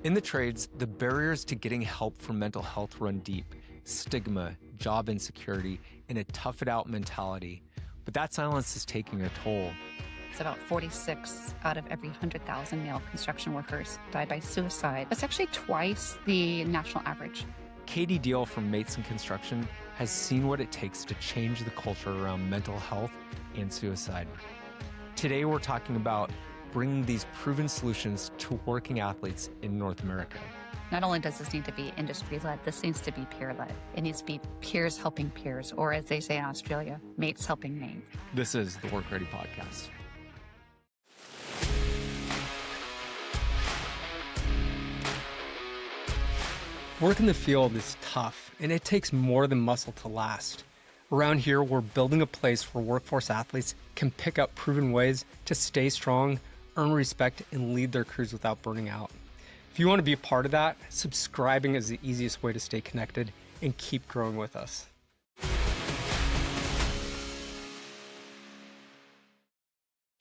In the trades, the barriers to getting help for mental health run deep: stigma, job insecurity, and a tough it out mentality. But that silence is taking a toll. It's about 46 out of every 100,000 male construction workers die by suicide. That's actually twice the national average. Katie Deal from Mates in Construction has seen what it takes to change the culture around mental health and suicide. Today, we're talking about bringing these proven solutions to working athletes in North America. Not only does this need to be industry-led, this needs to be peer-led. It needs to be peers helping peers, or as they say in Australia, mates helping mates. This is the WorkReady podcast. Work in the field is tough, and it takes more than muscle to last. Around here, we're building a place where workforce athletes can pick up proven ways to stay strong, earn respect, and lead their crews without burning out. If you want to be a part of that, subscribing is the easiest way to stay connected and keep growing with us.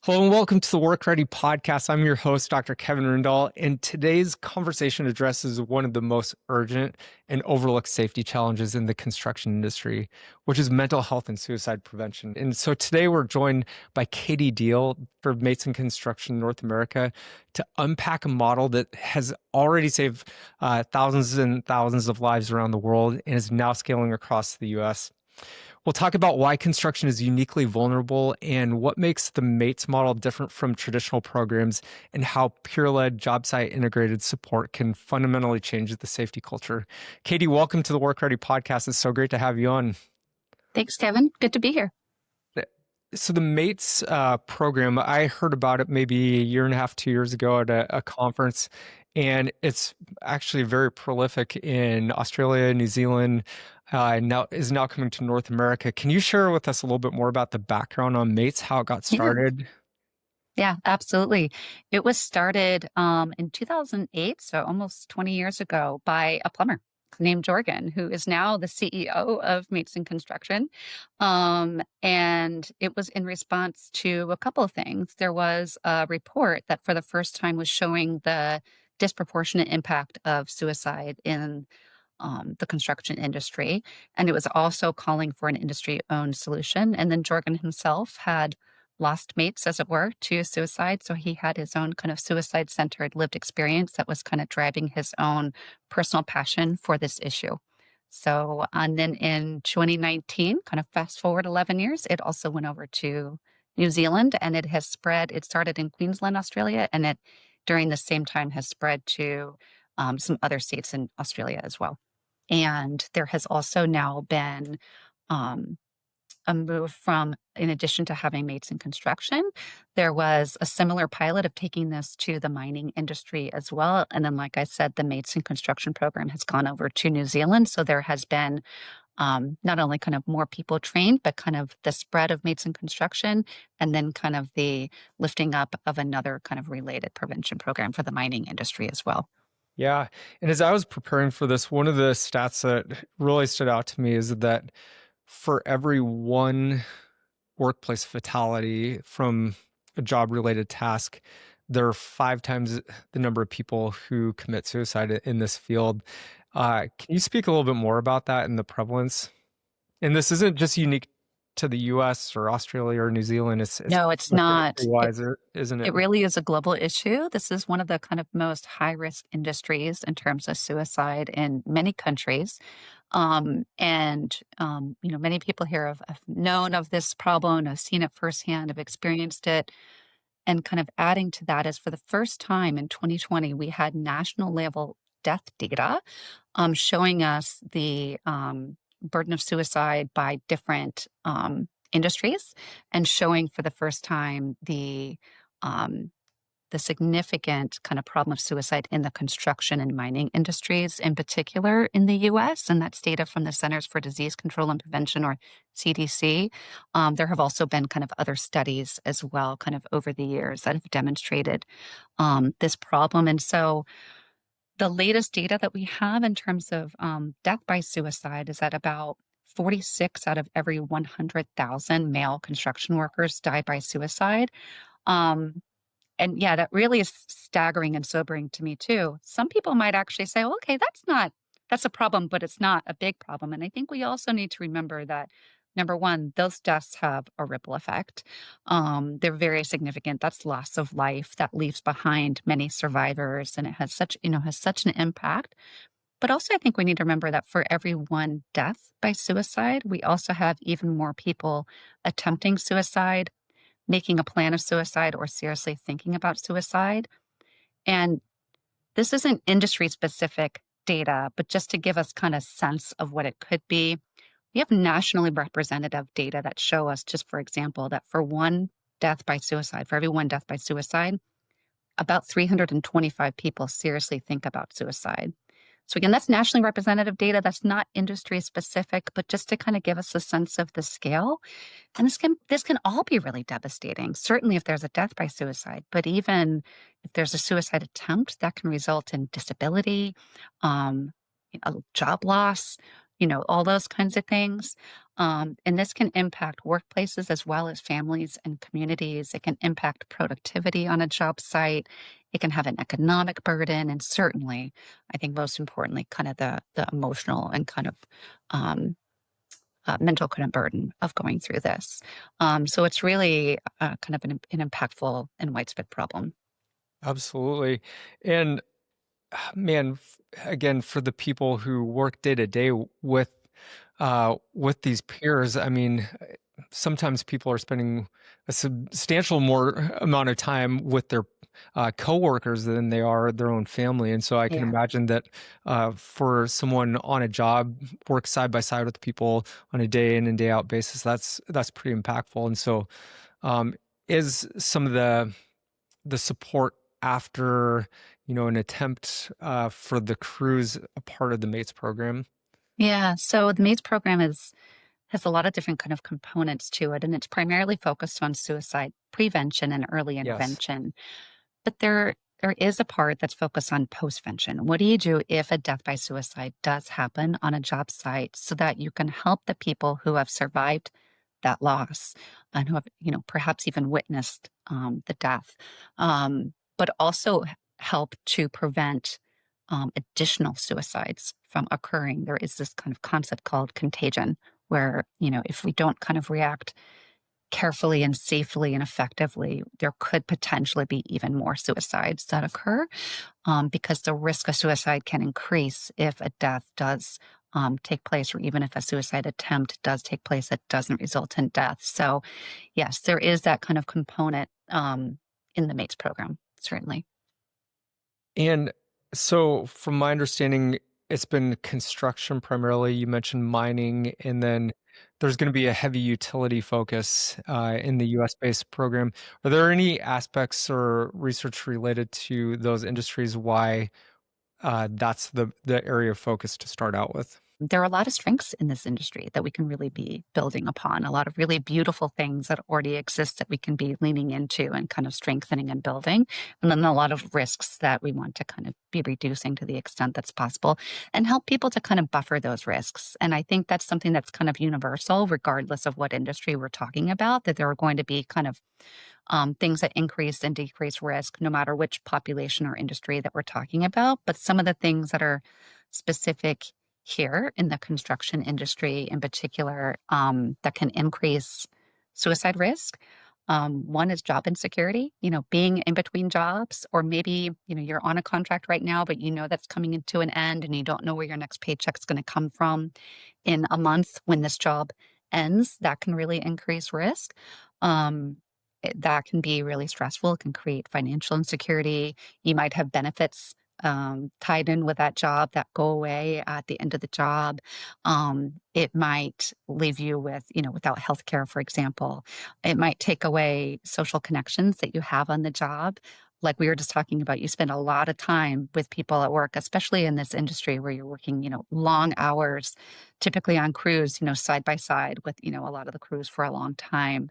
Hello and welcome to the WorkReady podcast. I'm your host, Dr. Kevin Rindal, and today's conversation addresses one of the most urgent and overlooked safety challenges in the construction industry, which is mental health and suicide prevention. And so today we're joined by Katie Deal for Mates in Construction North America to unpack a model that has already saved thousands and thousands of lives around the world and is now scaling across the U.S. We'll talk about why construction is uniquely vulnerable and what makes the MATES model different from traditional programs, and how peer-led job site integrated support can fundamentally change the safety culture. Katie, welcome to the WorkReady podcast. It's so great to have you on. Thanks, Kevin. Good to be here. So the MATES program, I heard about it maybe a year and a half, 2 years ago at a conference, and it's actually very prolific in Australia, New Zealand, now coming to North America. Can you share with us a little bit more about the background on MATES, how it got started? Yeah, absolutely. It was started in 2008, so almost 20 years ago, by a plumber named Jorgen, who is now the CEO of Mates in Construction. And it was in response to a couple of things. There was a report that for the first time was showing the disproportionate impact of suicide in the construction industry. And it was also calling for an industry-owned solution. And then Jorgen himself had lost mates, as it were, to suicide. So he had his own kind of suicide-centered lived experience that was kind of driving his own personal passion for this issue. So, and then in 2019, kind of fast forward 11 years, it also went over to New Zealand, and it has spread. It started in Queensland, Australia, and it during the same time has spread to some other states in Australia as well. And there has also now been a move from, in addition to having Mates in Construction, there was a similar pilot of taking this to the mining industry as well. And then, like I said, the Mates in Construction program has gone over to New Zealand. So there has been not only kind of more people trained, but kind of the spread of Mates in Construction, and then kind of the lifting up of another kind of related prevention program for the mining industry as well. Yeah. And as I was preparing for this, one of the stats that really stood out to me is that for every one workplace fatality from a job-related task, there are 5 times the number of people who commit suicide in this field. Can you speak a little bit more about that and the prevalence? And this isn't just unique to the US or Australia or New Zealand. No, it's not. Isn't it? It really is a global issue. This is one of the kind of most high-risk industries in terms of suicide in many countries. Many people here have known of this problem, have seen it firsthand, have experienced it. And kind of adding to that is, for the first time in 2020, we had national level death data showing us the burden of suicide by different industries, and showing for the first time the significant kind of problem of suicide in the construction and mining industries, in particular in the U.S., and that's data from the Centers for Disease Control and Prevention, or CDC. There have also been kind of other studies as well, kind of over the years, that have demonstrated this problem. And so the latest data that we have in terms of death by suicide is that about 46 out of every 100,000 male construction workers die by suicide. And yeah, that really is staggering and sobering to me too. Some people might actually say, "Oh, okay, that's a problem, but it's not a big problem." And I think we also need to remember that number one, those deaths have a ripple effect. They're very significant. That's loss of life that leaves behind many survivors, and it has such an impact. But also, I think we need to remember that for every one death by suicide, we also have even more people attempting suicide, making a plan of suicide, or seriously thinking about suicide. And this isn't industry specific data, but just to give us kind of sense of what it could be, we have nationally representative data that show us, just for example, that for every one death by suicide, about 325 people seriously think about suicide. So again, that's nationally representative data. That's not industry specific, but just to kind of give us a sense of the scale. And this can all be really devastating. Certainly if there's a death by suicide, but even if there's a suicide attempt, that can result in disability, um, a job loss, all those kinds of things. And this can impact workplaces as well as families and communities. It can impact productivity on a job site. It can have an economic burden, and certainly, I think most importantly, kind of the emotional and kind of mental kind of burden of going through this. So it's really kind of an impactful and widespread problem. Absolutely. And man, again, for the people who work day to day with these peers, I mean, sometimes people are spending a substantial more amount of time with their coworkers than they are their own family, and so I can Yeah. imagine that for someone on a job, work side by side with people on a day in and day out basis, that's pretty impactful. And so, um, is some of the support after an attempt for the crews a part of the mates program? Yeah. So the MAIDS program has a lot of different kind of components to it, and it's primarily focused on suicide prevention and early Yes. intervention. But there is a part that's focused on postvention. What do you do if a death by suicide does happen on a job site so that you can help the people who have survived that loss and who have, perhaps even witnessed the death, but also help to prevent additional suicides from occurring. There is this kind of concept called contagion, where, if we don't kind of react carefully and safely and effectively, there could potentially be even more suicides that occur, because the risk of suicide can increase if a death does take place, or even if a suicide attempt does take place that doesn't result in death. So, yes, there is that kind of component in the MATES program, certainly. And so, from my understanding, it's been construction primarily. You mentioned mining, and then there's going to be a heavy utility focus in the US based program. Are there any aspects or research related to those industries why that's the area of focus to start out with? There are a lot of strengths in this industry that we can really be building upon, a lot of really beautiful things that already exist that we can be leaning into and kind of strengthening and building. And then a lot of risks that we want to kind of be reducing to the extent that's possible and help people to kind of buffer those risks. And I think that's something that's kind of universal, regardless of what industry we're talking about, that there are going to be kind of things that increase and decrease risk, no matter which population or industry that we're talking about. But some of the things that are specific here in the construction industry in particular, that can increase suicide risk. One is job insecurity, being in between jobs, or maybe, you're on a contract right now, but that's coming into an end and you don't know where your next paycheck's going to come from in a month when this job ends. That can really increase risk. That can be really stressful. It can create financial insecurity. You might have benefits tied in with that job that go away at the end of the job. It might leave you with, without health care, for example. It might take away social connections that you have on the job. Like we were just talking about, you spend a lot of time with people at work, especially in this industry where you're working, long hours, typically on crews, side by side with, a lot of the crews for a long time.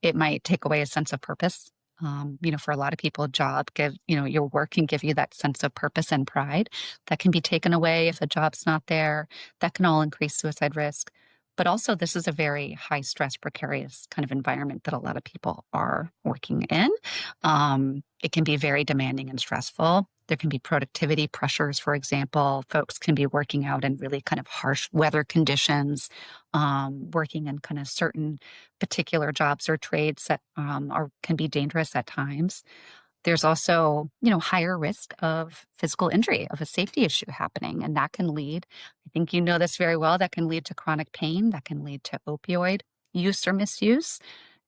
It might take away a sense of purpose. For a lot of people, your work can give you that sense of purpose and pride that can be taken away if a job's not there. That can all increase suicide risk. But also, this is a very high stress, precarious kind of environment that a lot of people are working in. It can be very demanding and stressful. There can be productivity pressures, for example. Folks can be working out in really kind of harsh weather conditions, working in kind of certain particular jobs or trades that can be dangerous at times. There's also, higher risk of physical injury, of a safety issue happening, and that can lead, I think you know this very well, that can lead to chronic pain, that can lead to opioid use or misuse,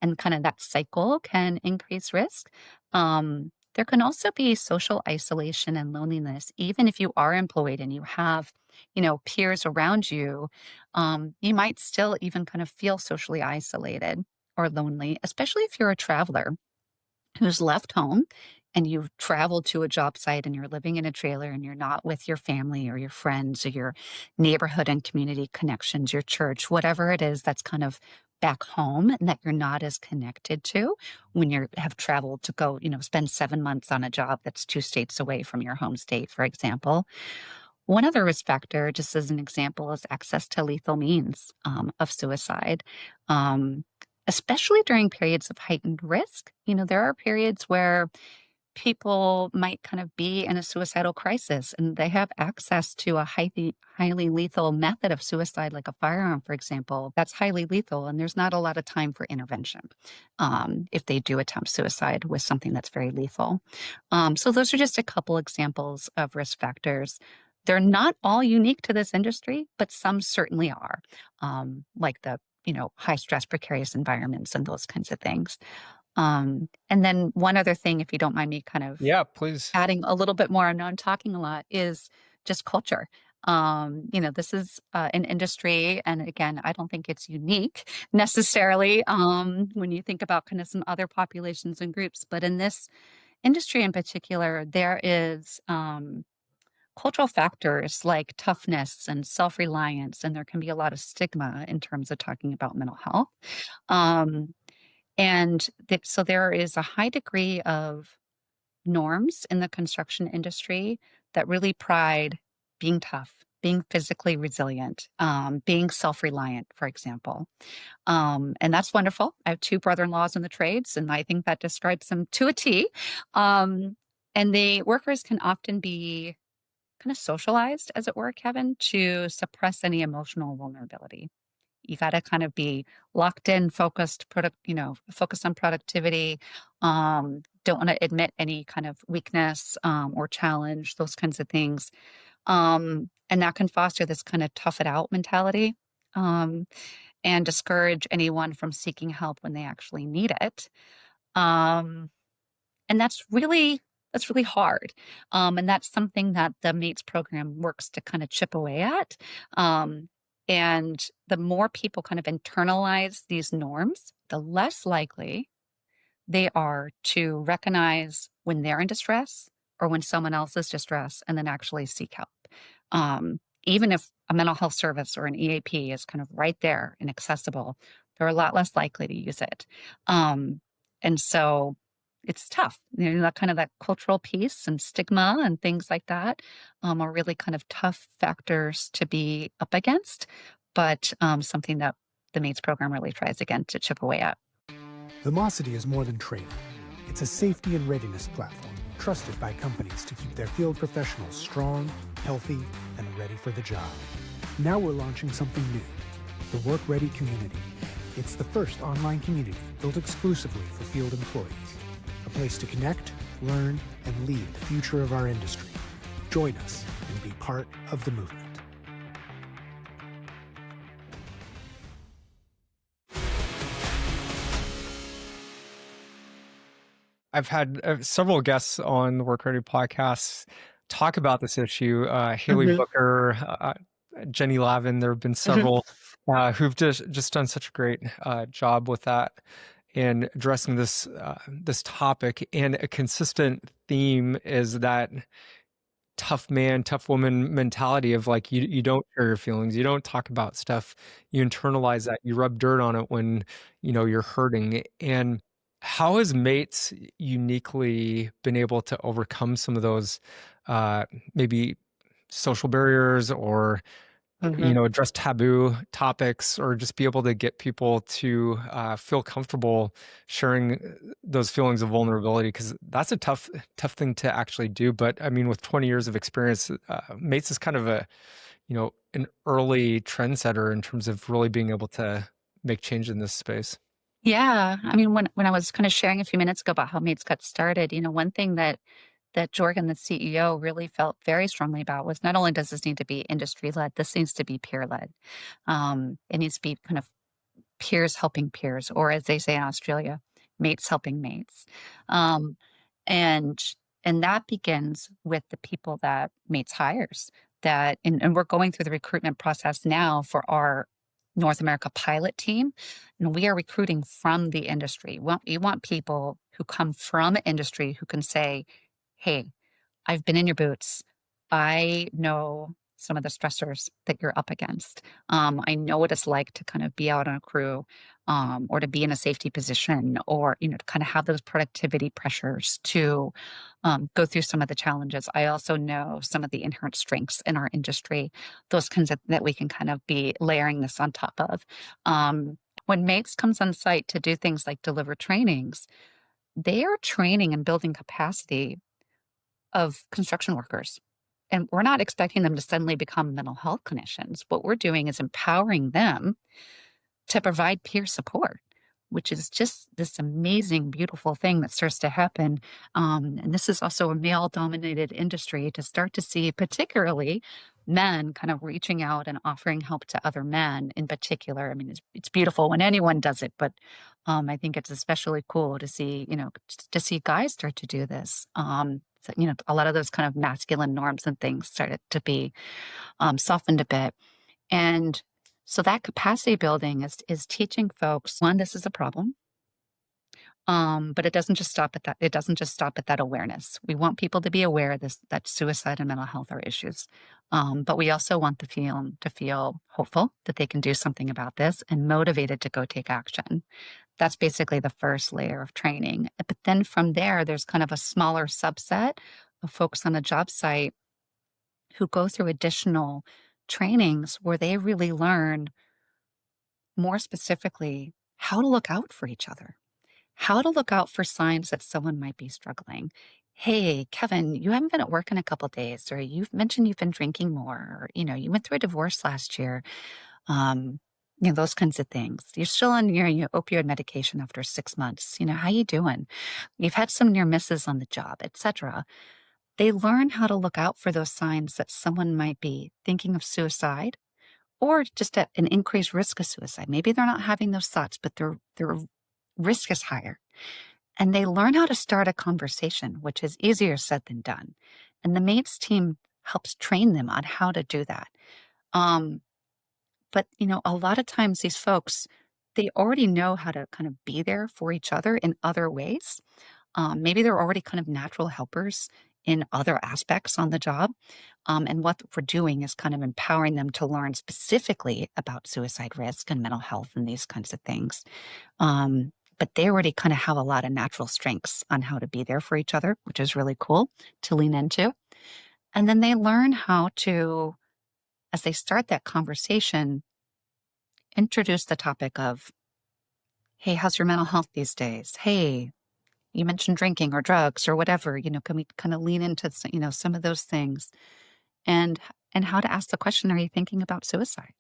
and kind of that cycle can increase risk. There can also be social isolation and loneliness, even if you are employed and you have, peers around you. You might still even kind of feel socially isolated or lonely, especially if you're a traveler who's left home and you've traveled to a job site and you're living in a trailer and you're not with your family or your friends or your neighborhood and community connections, your church, whatever it is that's kind of back home and that you're not as connected to when you have traveled to go, spend 7 months on a job that's 2 states away from your home state, for example. One other risk factor, just as an example, is access to lethal means of suicide. Um, Especially during periods of heightened risk. There are periods where people might kind of be in a suicidal crisis and they have access to a highly lethal method of suicide, like a firearm, for example, that's highly lethal. And there's not a lot of time for intervention if they do attempt suicide with something that's very lethal. So those are just a couple examples of risk factors. They're not all unique to this industry, but some certainly are, like the high stress, precarious environments and those kinds of things. And then one other thing, if you don't mind me kind of Yeah, please. adding a little bit more, I know I'm talking a lot, is just culture. This is an industry, and again, I don't think it's unique necessarily when you think about kind of some other populations and groups, but in this industry in particular, there is cultural factors like toughness and self-reliance, and there can be a lot of stigma in terms of talking about mental health. Um, so there is a high degree of norms in the construction industry that really pride being tough, being physically resilient, being self-reliant, for example. And that's wonderful. I have two brother-in-laws in the trades, and I think that describes them to a T. And the workers can often be kind of socialized, as it were, Kevin, to suppress any emotional vulnerability. You got to kind of be locked in, focused, focus on productivity. Don't want to admit any kind of weakness or challenge, those kinds of things. And that can foster this kind of tough it out mentality and discourage anyone from seeking help when they actually need it. Um, and that's really hard. And that's something that the MATES program works to kind of chip away at. And the more people kind of internalize these norms, the less likely they are to recognize when they're in distress or when someone else is distressed and then actually seek help. Even if a mental health service or an EAP is kind of right there and accessible, they're a lot less likely to use it. And so it's tough. That kind of that cultural piece and stigma and things like that are really kind of tough factors to be up against, but something that the MATES program really tries again to chip away at. Vimosity is more than training. It's a safety and readiness platform trusted by companies to keep their field professionals strong, healthy, and ready for the job. Now we're launching something new, the WorkReady community. It's the first online community built exclusively for field employees, a place to connect, learn, and lead the future of our industry. Join us and be part of the movement. I've had several guests on the WorkReady podcast talk about this issue. Haley Mhm. Booker, Jenny Lavin. There have been Mhm. several who've just done such a great job with that and addressing this topic. And a consistent theme is that tough man, tough woman mentality of like you don't share your feelings, you don't talk about stuff, you internalize that, you rub dirt on it when you're hurting. And how has Mates uniquely been able to overcome some of those maybe social barriers or address taboo topics or just be able to get people to feel comfortable sharing those feelings of vulnerability, because that's a tough thing to actually do. But I mean, with 20 years of experience, Mates is kind of an early trendsetter in terms of really being able to make change in this space. Yeah. I mean, when I was kind of sharing a few minutes ago about how Mates got started, one thing that Jorgen, the CEO, really felt very strongly about was not only does this need to be industry led, this needs to be peer led. It needs to be kind of peers helping peers, or as they say in Australia, mates helping mates. Um, and and that begins with the people that Mates hires. And we're going through the recruitment process now for our North America pilot team, and we are recruiting from the industry. We want people who come from industry who can say, "Hey, I've been in your boots. I know some of the stressors that you're up against. I know what it's like to kind of be out on a crew, or to be in a safety position, or to kind of have those productivity pressures to go through some of the challenges. I also know some of the inherent strengths in our industry, those kinds of that we can kind of be layering this on top of. When Mates comes on site to do things like deliver trainings, they are training and building capacity of construction workers. And we're not expecting them to suddenly become mental health clinicians. What we're doing is empowering them to provide peer support, which is just this amazing, beautiful thing that starts to happen. And this is also a male dominated industry, to start to see, particularly men kind of reaching out and offering help to other men in particular. I mean, it's beautiful when anyone does it, but I think it's especially cool to see, to see guys start to do this. So, a lot of those kind of masculine norms and things started to be softened a bit. And so that capacity building is teaching folks, one, this is a problem. But it doesn't just stop at that. It doesn't just stop at that awareness. We want people to be aware of this, that suicide and mental health are issues. But we also want to feel hopeful that they can do something about this and motivated to go take action. That's basically the first layer of training. But then from there, there's kind of a smaller subset of folks on a job site who go through additional trainings where they really learn more specifically how to look out for each other, how to look out for signs that someone might be struggling. Hey, Kevin, you haven't been at work in a couple of days, or you've mentioned you've been drinking more, or, you went through a divorce last year. Those kinds of things. You're still on your opioid medication after 6 months. How you doing? You've had some near misses on the job, etc. They learn how to look out for those signs that someone might be thinking of suicide, or just at an increased risk of suicide. Maybe they're not having those thoughts, but their risk is higher. And they learn how to start a conversation, which is easier said than done. And the Mates team helps train them on how to do that. But, a lot of times these folks, they already know how to kind of be there for each other in other ways. Maybe they're already kind of natural helpers in other aspects on the job. And what we're doing is kind of empowering them to learn specifically about suicide risk and mental health and these kinds of things. But they already kind of have a lot of natural strengths on how to be there for each other, which is really cool to lean into. And then they learn how to, as they start that conversation, introduce the topic of, hey, how's your mental health these days? Hey, you mentioned drinking or drugs or whatever, can we kind of lean into, some of those things, and how to ask the question, are you thinking about suicide?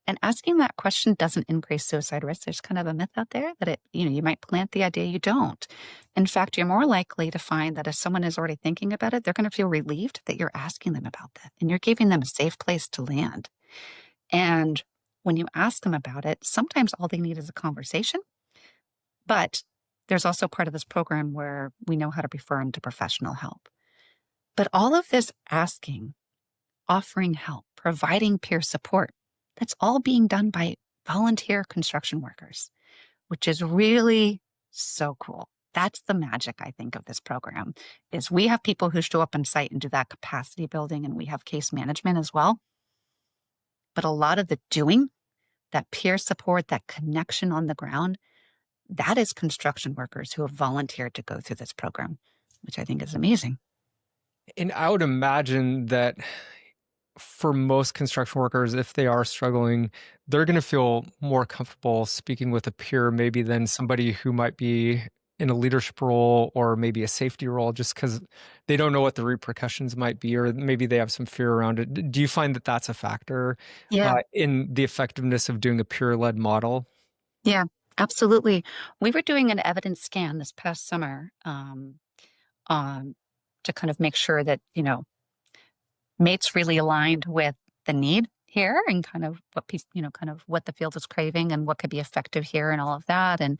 And asking that question doesn't increase suicide risk. There's kind of a myth out there that you might plant the idea, you don't. In fact, you're more likely to find that if someone is already thinking about it, they're going to feel relieved that you're asking them about that and you're giving them a safe place to land. And when you ask them about it, sometimes all they need is a conversation. But there's also part of this program where we know how to refer them to professional help. But all of this asking, offering help, providing peer support, that's all being done by volunteer construction workers, which is really so cool. That's the magic, I think, of this program, is we have people who show up on site and do that capacity building, and we have case management as well. But a lot of the doing, that peer support, that connection on the ground, that is construction workers who have volunteered to go through this program, which I think is amazing. And I would imagine that for most construction workers, if they are struggling, they're going to feel more comfortable speaking with a peer maybe than somebody who might be in a leadership role or maybe a safety role, just because they don't know what the repercussions might be, or maybe they have some fear around it. Do you find that that's a factor Yeah. in the effectiveness of doing a peer-led model? Yeah, absolutely. We were doing an evidence scan this past summer um, to kind of make sure that, mates really aligned with the need here and kind of what kind of what the field is craving and what could be effective here and all of that. And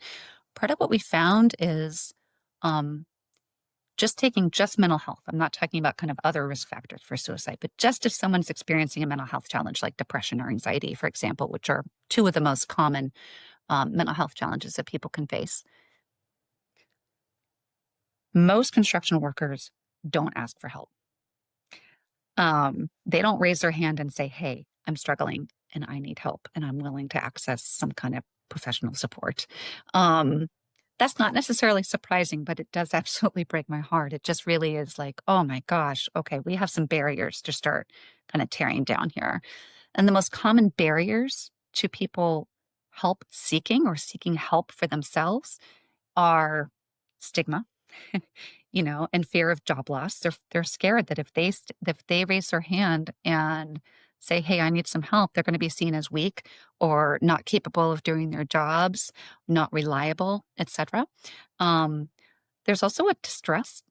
part of what we found is um, just taking just mental health. I'm not talking about kind of other risk factors for suicide, but just if someone's experiencing a mental health challenge like depression or anxiety, for example, which are two of the most common mental health challenges that people can face. Most construction workers don't ask for help. They don't raise their hand and say, "Hey, I'm struggling and I need help and I'm willing to access some kind of professional support." Um, that's not necessarily surprising, but it does absolutely break my heart. It just really is like, oh my gosh, okay, we have some barriers to start kind of tearing down here. And the most common barriers to people help seeking or seeking help for themselves are stigma, and fear of job loss. They're scared that if they raise their hand and say, "Hey, I need some help," they're going to be seen as weak or not capable of doing their jobs, not reliable, etc. Um, there's also a distrust,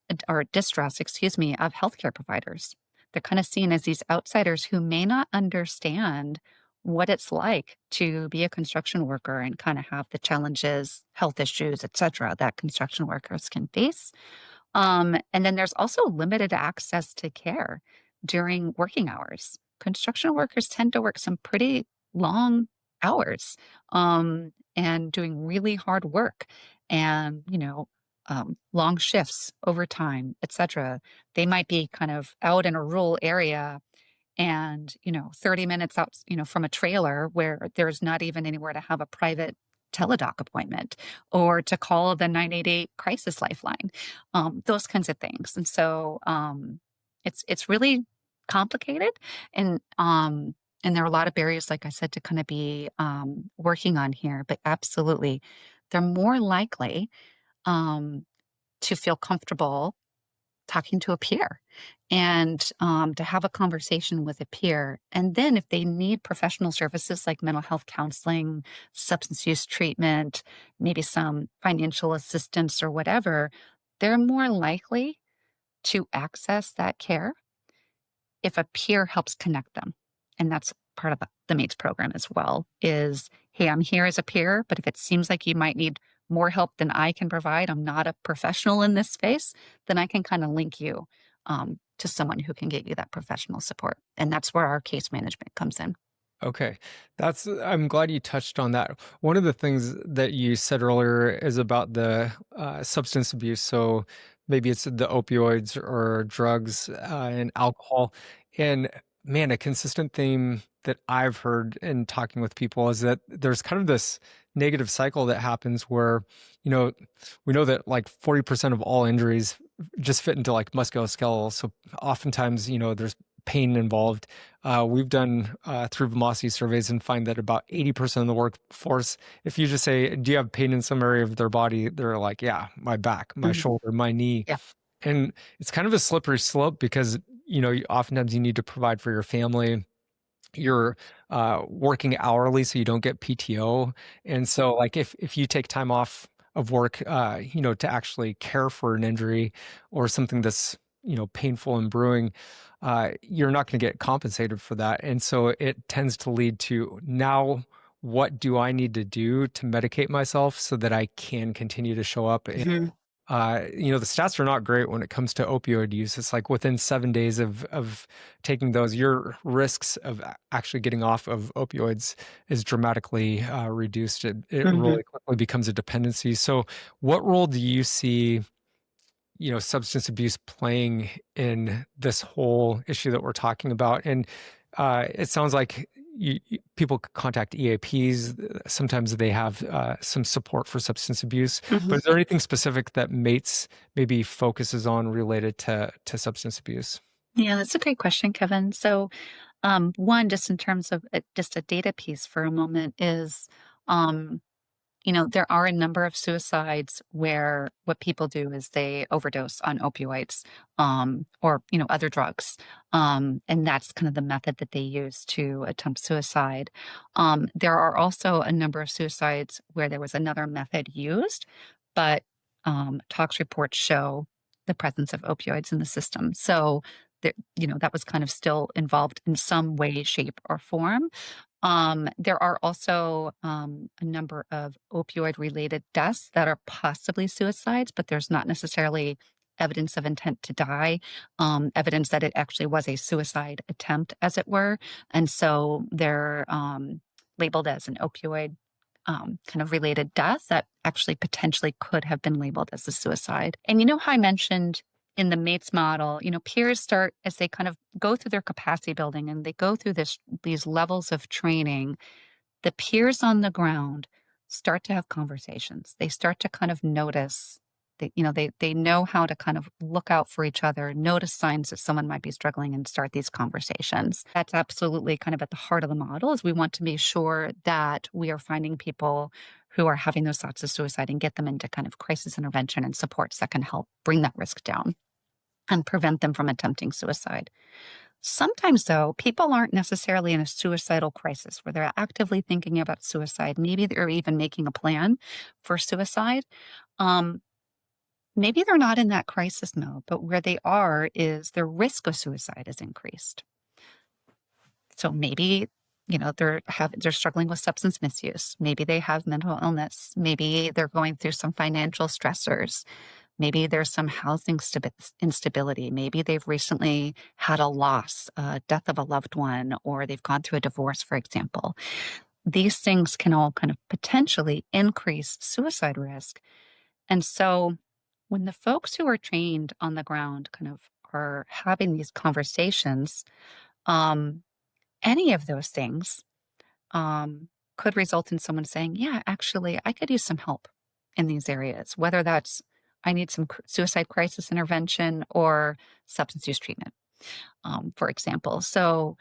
excuse me, of healthcare providers. They're kind of seen as these outsiders who may not understand what it's like to be a construction worker and kind of have the challenges, health issues, et cetera, that construction workers can face. And then there's also limited access to care during working hours. Construction workers tend to work some pretty long hours and doing really hard work and, long shifts, overtime, etc. They might be kind of out in a rural area and 30 minutes out from a trailer where there's not even anywhere to have a private teledoc appointment or to call the 988 crisis lifeline, those kinds of things. And so it's really complicated, and there are a lot of barriers, like I said, to kind of be working on here, but absolutely they're more likely um, to feel comfortable talking to a peer and to have a conversation with a peer. And then if they need professional services like mental health counseling, substance use treatment, maybe some financial assistance or whatever, they're more likely to access that care if a peer helps connect them. And that's part of the MATES program as well is, hey, I'm here as a peer, but if it seems like you might need more help than I can provide, I'm not a professional in this space, then I can kind of link you to someone who can get you that professional support. And that's where our case management comes in. Okay. I'm glad you touched on that. One of the things that you said earlier is about the substance abuse. So maybe it's the opioids or drugs and alcohol. And man, a consistent theme that I've heard in talking with people is that there's kind of this negative cycle that happens where, we know that like 40% of all injuries just fit into like musculoskeletal. So oftentimes, there's pain involved. We've done through Vimosity surveys and find that about 80% of the workforce, if you just say, "Do you have pain in some area of their body?" They're like, "Yeah, my back, my shoulder, my knee." Yeah. And it's kind of a slippery slope because, oftentimes you need to provide for your family. You're working hourly, so you don't get PTO. And so like if you take time off of work, to actually care for an injury or something that's, painful and brewing, you're not going to get compensated for that. And so it tends to lead to, now what do I need to do to medicate myself so that I can continue to show up? And, the stats are not great when it comes to opioid use. It's like within 7 days of taking those, your risks of actually getting off of opioids is dramatically reduced. It really quickly becomes a dependency. So what role do you see substance abuse playing in this whole issue that we're talking about? And it sounds like people contact EAPs. Sometimes they have some support for substance abuse. But is there anything specific that MATES maybe focuses on related to substance abuse? Yeah, that's a great question, Kevin. So One, just in terms of just a data piece for a moment, is um, there are a number of suicides where what people do is they overdose on opioids, or, other drugs. And that's kind of the method that they use to attempt suicide. There are also a number of suicides where there was another method used, but tox reports show the presence of opioids in the system. So, that was kind of still involved in some way, shape, or form. There are also a number of opioid related deaths that are possibly suicides, but there's not necessarily evidence of intent to die, evidence that it actually was a suicide attempt, as it were. And so they're labeled as an opioid kind of related death that actually potentially could have been labeled as a suicide. And how I mentioned in the MATES model, peers start as they kind of go through their capacity building and they go through these levels of training. The peers on the ground start to have conversations. They start to kind of notice that, they know how to kind of look out for each other, notice signs that someone might be struggling and start these conversations. That's absolutely kind of at the heart of the model, is we want to be sure that we are finding people who are having those thoughts of suicide and get them into kind of crisis intervention and supports that can help bring that risk down and prevent them from attempting suicide. Sometimes, though, people aren't necessarily in a suicidal crisis where they're actively thinking about suicide. Maybe they're even making a plan for suicide. Maybe they're not in that crisis mode, but where they are is their risk of suicide is increased. So maybe, they're struggling with substance misuse. Maybe they have mental illness. Maybe they're going through some financial stressors. Maybe there's some housing instability. Maybe they've recently had a loss, death of a loved one, or they've gone through a divorce, for example. These things can all kind of potentially increase suicide risk. And so when the folks who are trained on the ground kind of are having these conversations, any of those things could result in someone saying, yeah, actually, I could use some help in these areas, whether that's I need some suicide crisis intervention or substance use treatment, for example. So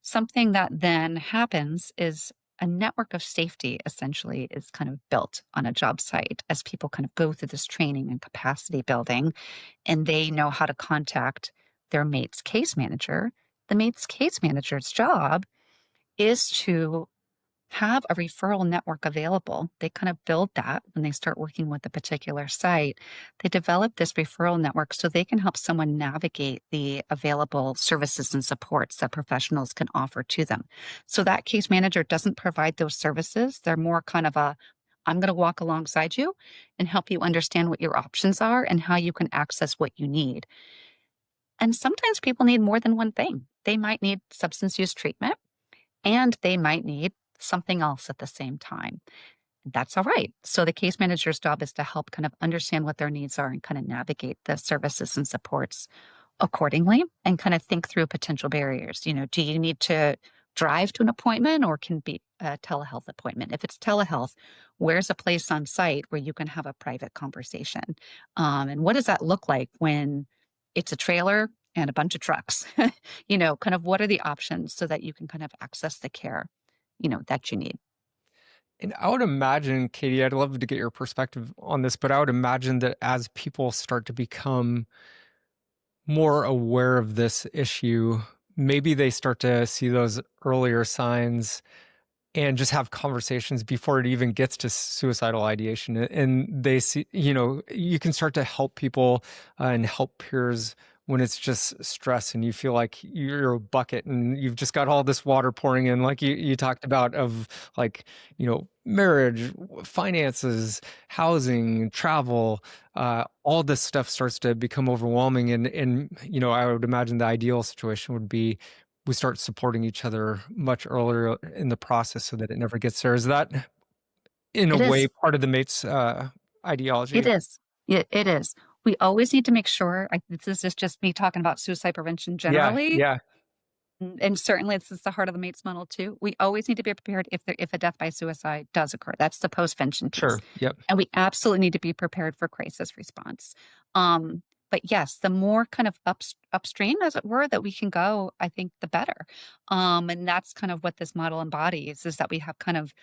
something that then happens is a network of safety essentially is kind of built on a job site as people kind of go through this training and capacity building, and they know how to contact their mate's case manager. The mate's case manager's job is to have a referral network available. They kind of build that when they start working with a particular site. They develop this referral network so they can help someone navigate the available services and supports that professionals can offer to them. So that case manager doesn't provide those services. They're more kind of I'm going to walk alongside you and help you understand what your options are and how you can access what you need. And sometimes people need more than one thing. They might need substance use treatment, and they might need something else at the same time. That's all right. So the case manager's job is to help kind of understand what their needs are and kind of navigate the services and supports accordingly and kind of think through potential barriers. Do you need to drive to an appointment or can be a telehealth appointment? If it's telehealth, where's a place on site where you can have a private conversation? And what does that look like when it's a trailer and a bunch of trucks? Kind of what are the options so that you can kind of access the care, that you need. And I would imagine, Katie, I'd love to get your perspective on this, but I would imagine that as people start to become more aware of this issue, maybe they start to see those earlier signs and just have conversations before it even gets to suicidal ideation. And they see, you can start to help people and help peers when it's just stress and you feel like you're a bucket and you've just got all this water pouring in, like you talked about, of like, marriage, finances, housing, travel, all this stuff starts to become overwhelming. And I would imagine the ideal situation would be we start supporting each other much earlier in the process so that it never gets there. Is that in a It way is. part of the mate's ideology? It is. It is. We always need to make sure, this is just me talking about suicide prevention Yeah, generally, yeah, and certainly this is the heart of the MATES model too. We always need to be prepared if a death by suicide does occur. That's the postvention piece. sure. Yep. And we absolutely need to be prepared for crisis response. but yes, the more kind of upstream, as it were, that we can go, I think the better. And that's kind of what this model embodies, is that we have kind of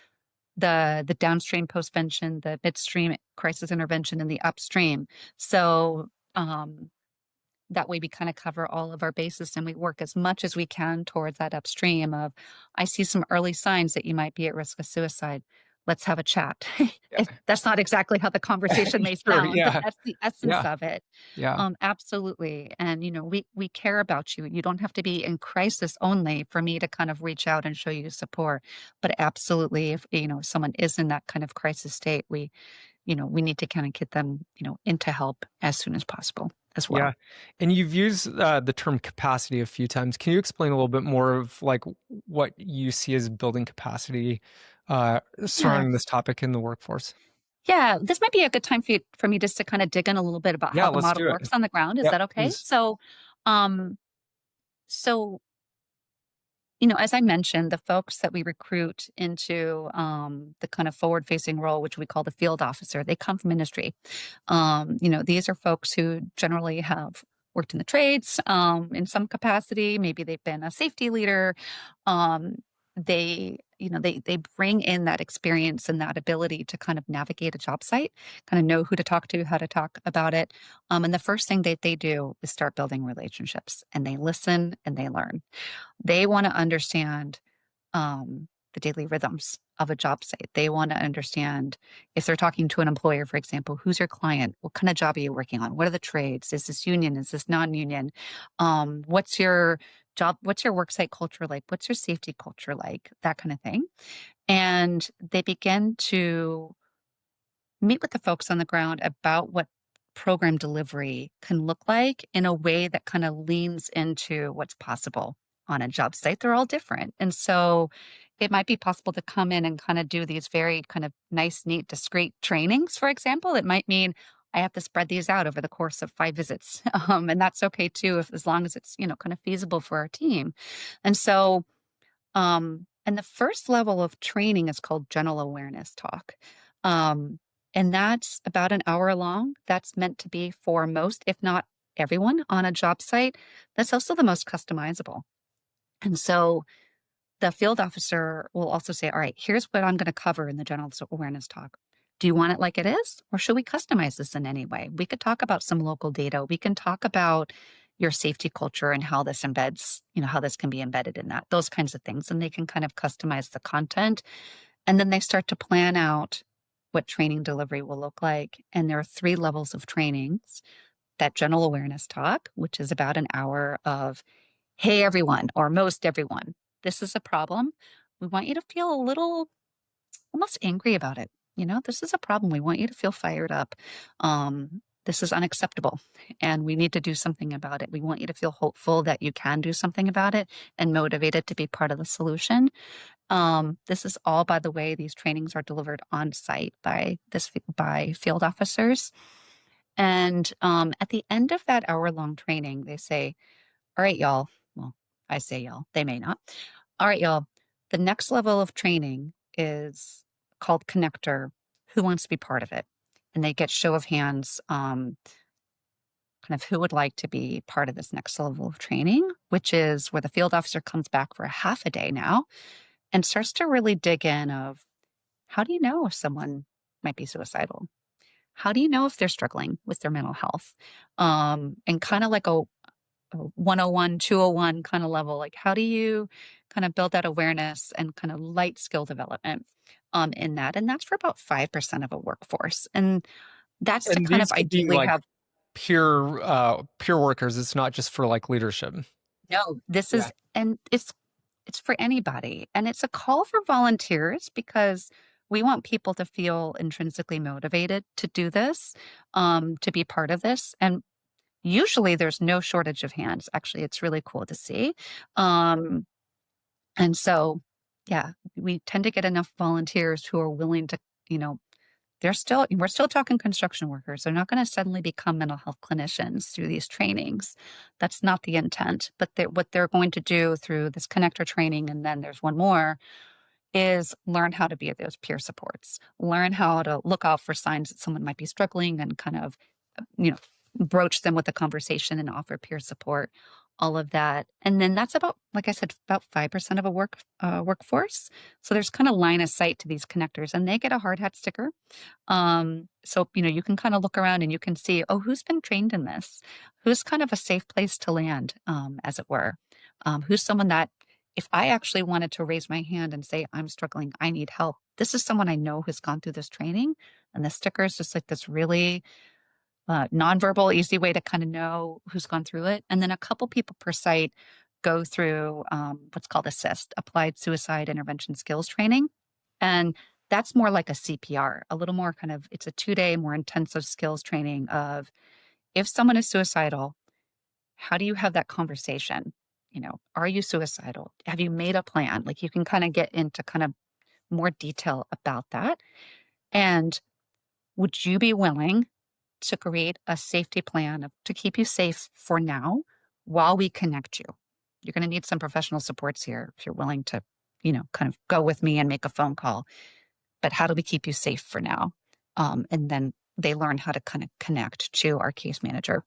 the downstream postvention, the midstream crisis intervention, and the upstream. So that way we kind of cover all of our bases, and we work as much as we can towards that upstream of, I see some early signs that you might be at risk of suicide. Let's have a chat. Yeah. That's not exactly how the conversation may Sure. sound, but Yeah. that's the essence Yeah. of it. Yeah. Absolutely. And, we care about you. You don't have to be in crisis only for me to kind of reach out and show you support. But absolutely, if, someone is in that kind of crisis state, we need to kind of get them, into help as soon as possible as well. Yeah. And you've used the term capacity a few times. Can you explain a little bit more of like what you see as building capacity Yeah. surrounding this topic in the workforce? Yeah. This might be a good time for me just to kind of dig in a little bit about Yeah, how the let's model do it. works on the ground. Is Yep, that okay? please. Um, so as I mentioned, the folks that we recruit into the kind of forward-facing role, which we call the field officer, they come from industry. These are folks who generally have worked in the trades in some capacity. Maybe they've been a safety leader. Um, they bring in that experience and that ability to kind of navigate a job site, kind of know who to talk to, how to talk about it. And the first thing that they do is start building relationships, and they listen and they learn. They want to understand the daily rhythms of a job site. They want to understand, if they're talking to an employer, for example, who's your client? What kind of job are you working on? What are the trades? Is this union? Is this non-union? What's your job? What's your work site culture like? What's your safety culture like? That kind of thing. And they begin to meet with the folks on the ground about what program delivery can look like in a way that kind of leans into what's possible on a job site. They're all different. And so it might be possible to come in and kind of do these very kind of nice, neat, discrete trainings, for example. It might mean I have to spread these out over the course of 5 visits. And that's okay too, as long as it's, kind of feasible for our team. And so, and the first level of training is called general awareness talk. Um, and that's about an hour long. That's meant to be for most, if not everyone, on a job site. That's also the most customizable. And so the field officer will also say, all right, here's what I'm going to cover in the general awareness talk. Do you want it like it is? Or should we customize this in any way? We could talk about some local data. We can talk about your safety culture and how this embeds, how this can be embedded in that, those kinds of things. And they can kind of customize the content. And then they start to plan out what training delivery will look like. And there are 3 levels of trainings. That general awareness talk, which is about an hour of, hey, everyone, or most everyone, this is a problem. We want you to feel a little almost angry about it. This is a problem. We want you to feel fired up. This is unacceptable, and we need to do something about it. We want you to feel hopeful that you can do something about it and motivated to be part of the solution. This is all, by the way, these trainings are delivered on site by field officers. And at the end of that hour-long training, they say, all right, y'all. Well, I say y'all, they may not. All right, y'all. The next level of training is called Connector. Who wants to be part of it? And they get show of hands, kind of who would like to be part of this next level of training, which is where the field officer comes back for a half a day now and starts to really dig in of, how do you know if someone might be suicidal? How do you know if they're struggling with their mental health? And kind of like a 101, 201 kind of level, like how do you kind of build that awareness and kind of light skill development in that? And that's for about 5% of a workforce. And that's to And kind of these could be ideally like have, pure workers. It's not just for like leadership. no, this Yeah. is, and it's for anybody. And it's a call for volunteers because we want people to feel intrinsically motivated to do this, to be part of this. And usually there's no shortage of hands. Actually, it's really cool to see. Um, and so, yeah, we tend to get enough volunteers who are willing to, we're still talking construction workers. They're not going to suddenly become mental health clinicians through these trainings. That's not the intent. But what they're going to do through this connector training, and then there's one more, is learn how to be those peer supports, learn how to look out for signs that someone might be struggling and kind of, broach them with a conversation and offer peer support, all of that. And then that's about, like I said, about 5% of a workforce. So there's kind of line of sight to these connectors, and they get a hard hat sticker. So, you can kind of look around and you can see, oh, who's been trained in this? Who's kind of a safe place to land, as it were? Who's someone that if I actually wanted to raise my hand and say, I'm struggling, I need help, this is someone I know who's gone through this training. And the sticker is just like this really nonverbal, easy way to kind of know who's gone through it. And then a couple people per site go through what's called ASSIST, Applied Suicide Intervention Skills Training. And that's more like a CPR, a little more kind of, it's a 2-day, more intensive skills training of if someone is suicidal, how do you have that conversation? Are you suicidal? Have you made a plan? Like you can kind of get into kind of more detail about that. And would you be willing to create a safety plan to keep you safe for now while we connect you? You're going to need some professional supports here if you're willing to, kind of go with me and make a phone call. But how do we keep you safe for now? And then they learn how to kind of connect to our case manager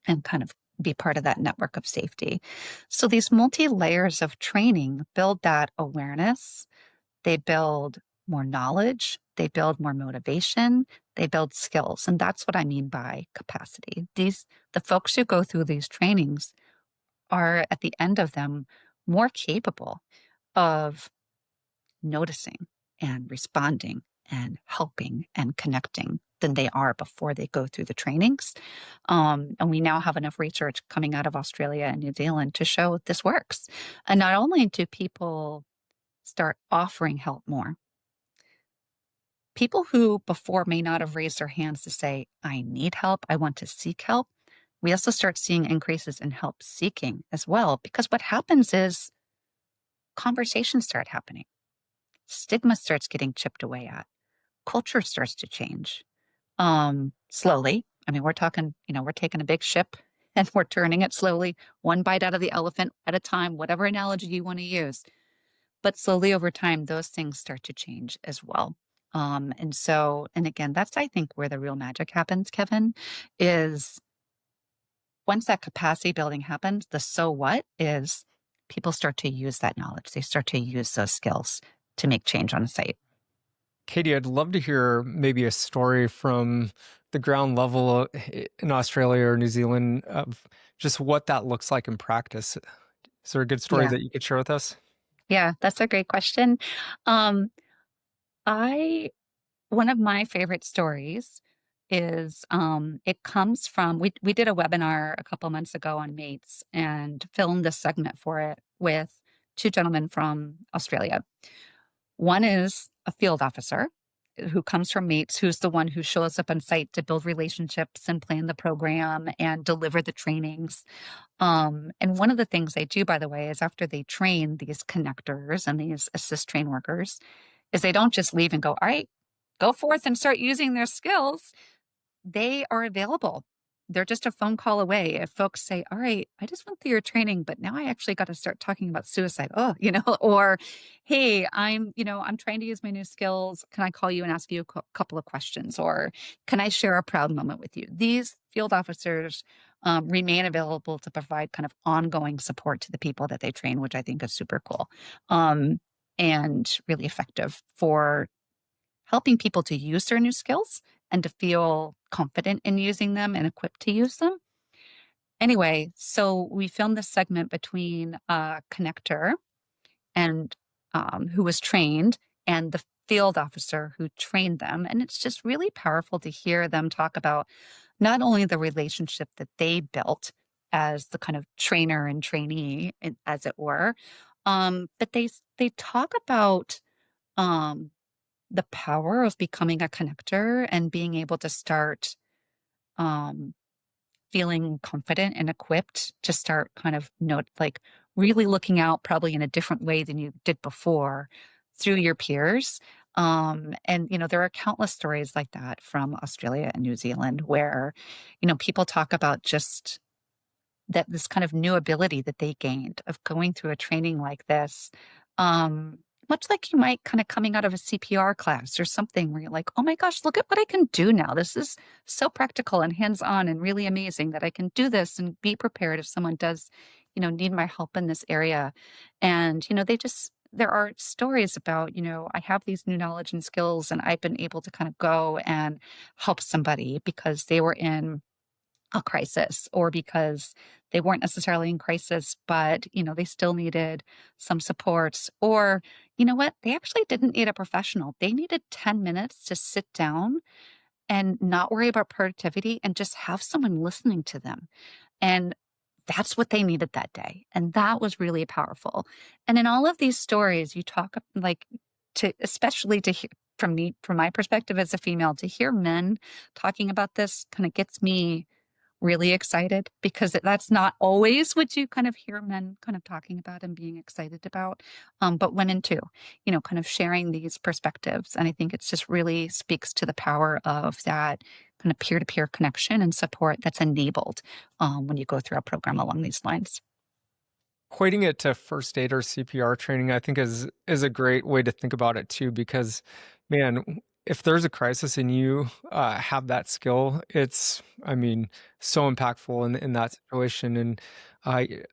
and kind of be part of that network of safety. So these multi-layers of training build that awareness. They build more knowledge. They build more motivation. They build skills. And that's what I mean by capacity. The folks who go through these trainings are at the end of them more capable of noticing and responding and helping and connecting than they are before they go through the trainings. And we now have enough research coming out of Australia and New Zealand to show this works. And not only do people start offering help more, people who before may not have raised their hands to say, I need help, I want to seek help, we also start seeing increases in help seeking as well. Because what happens is conversations start happening. Stigma starts getting chipped away at. Culture starts to change slowly. I mean, we're talking, we're taking a big ship and we're turning it slowly, one bite out of the elephant at a time, whatever analogy you want to use. But slowly over time, those things start to change as well. And again, that's, I think, where the real magic happens, Kevin, is once that capacity building happens, the so what is people start to use that knowledge. They start to use those skills to make change on a site. Katie, I'd love to hear maybe a story from the ground level in Australia or New Zealand of just what that looks like in practice. Is there a good story that you could share with us? Yeah, that's a great question. One of my favorite stories is it comes from we did a webinar a couple months ago on mates and filmed a segment for it with two gentlemen from Australia. One is a field officer who comes from mates, who's the one who shows up on site to build relationships and plan the program and deliver the trainings. And one of the things they do, by the way, is after they train these connectors and these assist train workers, is they don't just leave and go, all right, go forth and start using their skills. They are available. They're just a phone call away. If folks say, all right, I just went through your training, but now I actually got to start talking about suicide. Oh, or, hey, I'm trying to use my new skills. Can I call you and ask you a couple of questions? Or can I share a proud moment with you? These field officers remain available to provide kind of ongoing support to the people that they train, which I think is super cool and really effective for helping people to use their new skills and to feel confident in using them and equipped to use them. Anyway, so we filmed this segment between a connector and who was trained and the field officer who trained them. And it's just really powerful to hear them talk about not only the relationship that they built as the kind of trainer and trainee, as it were, but they talk about the power of becoming a connector and being able to start feeling confident and equipped to start kind of really looking out probably in a different way than you did before through your peers. And there are countless stories like that from Australia and New Zealand where, people talk about just this kind of new ability that they gained of going through a training like this, much like you might kind of coming out of a CPR class or something where you're like, oh my gosh, look at what I can do now. This is so practical and hands-on and really amazing that I can do this and be prepared if someone does, need my help in this area. And, there are stories about, I have these new knowledge and skills and I've been able to kind of go and help somebody because they were in a crisis or because they weren't necessarily in crisis, but, they still needed some supports. Or, you know what? They actually didn't need a professional. They needed 10 minutes to sit down and not worry about productivity and just have someone listening to them. And that's what they needed that day. And that was really powerful. And in all of these stories, you talk like especially to hear from me, from my perspective as a female, to hear men talking about this kind of gets me really excited because that's not always what you kind of hear men kind of talking about and being excited about. But women too, kind of sharing these perspectives. And I think it's just really speaks to the power of that kind of peer-to-peer connection and support that's enabled when you go through a program along these lines. Equating it to first aid or CPR training, I think is a great way to think about it too, because man, if there's a crisis and you have that skill, it's, I mean, so impactful in that situation. And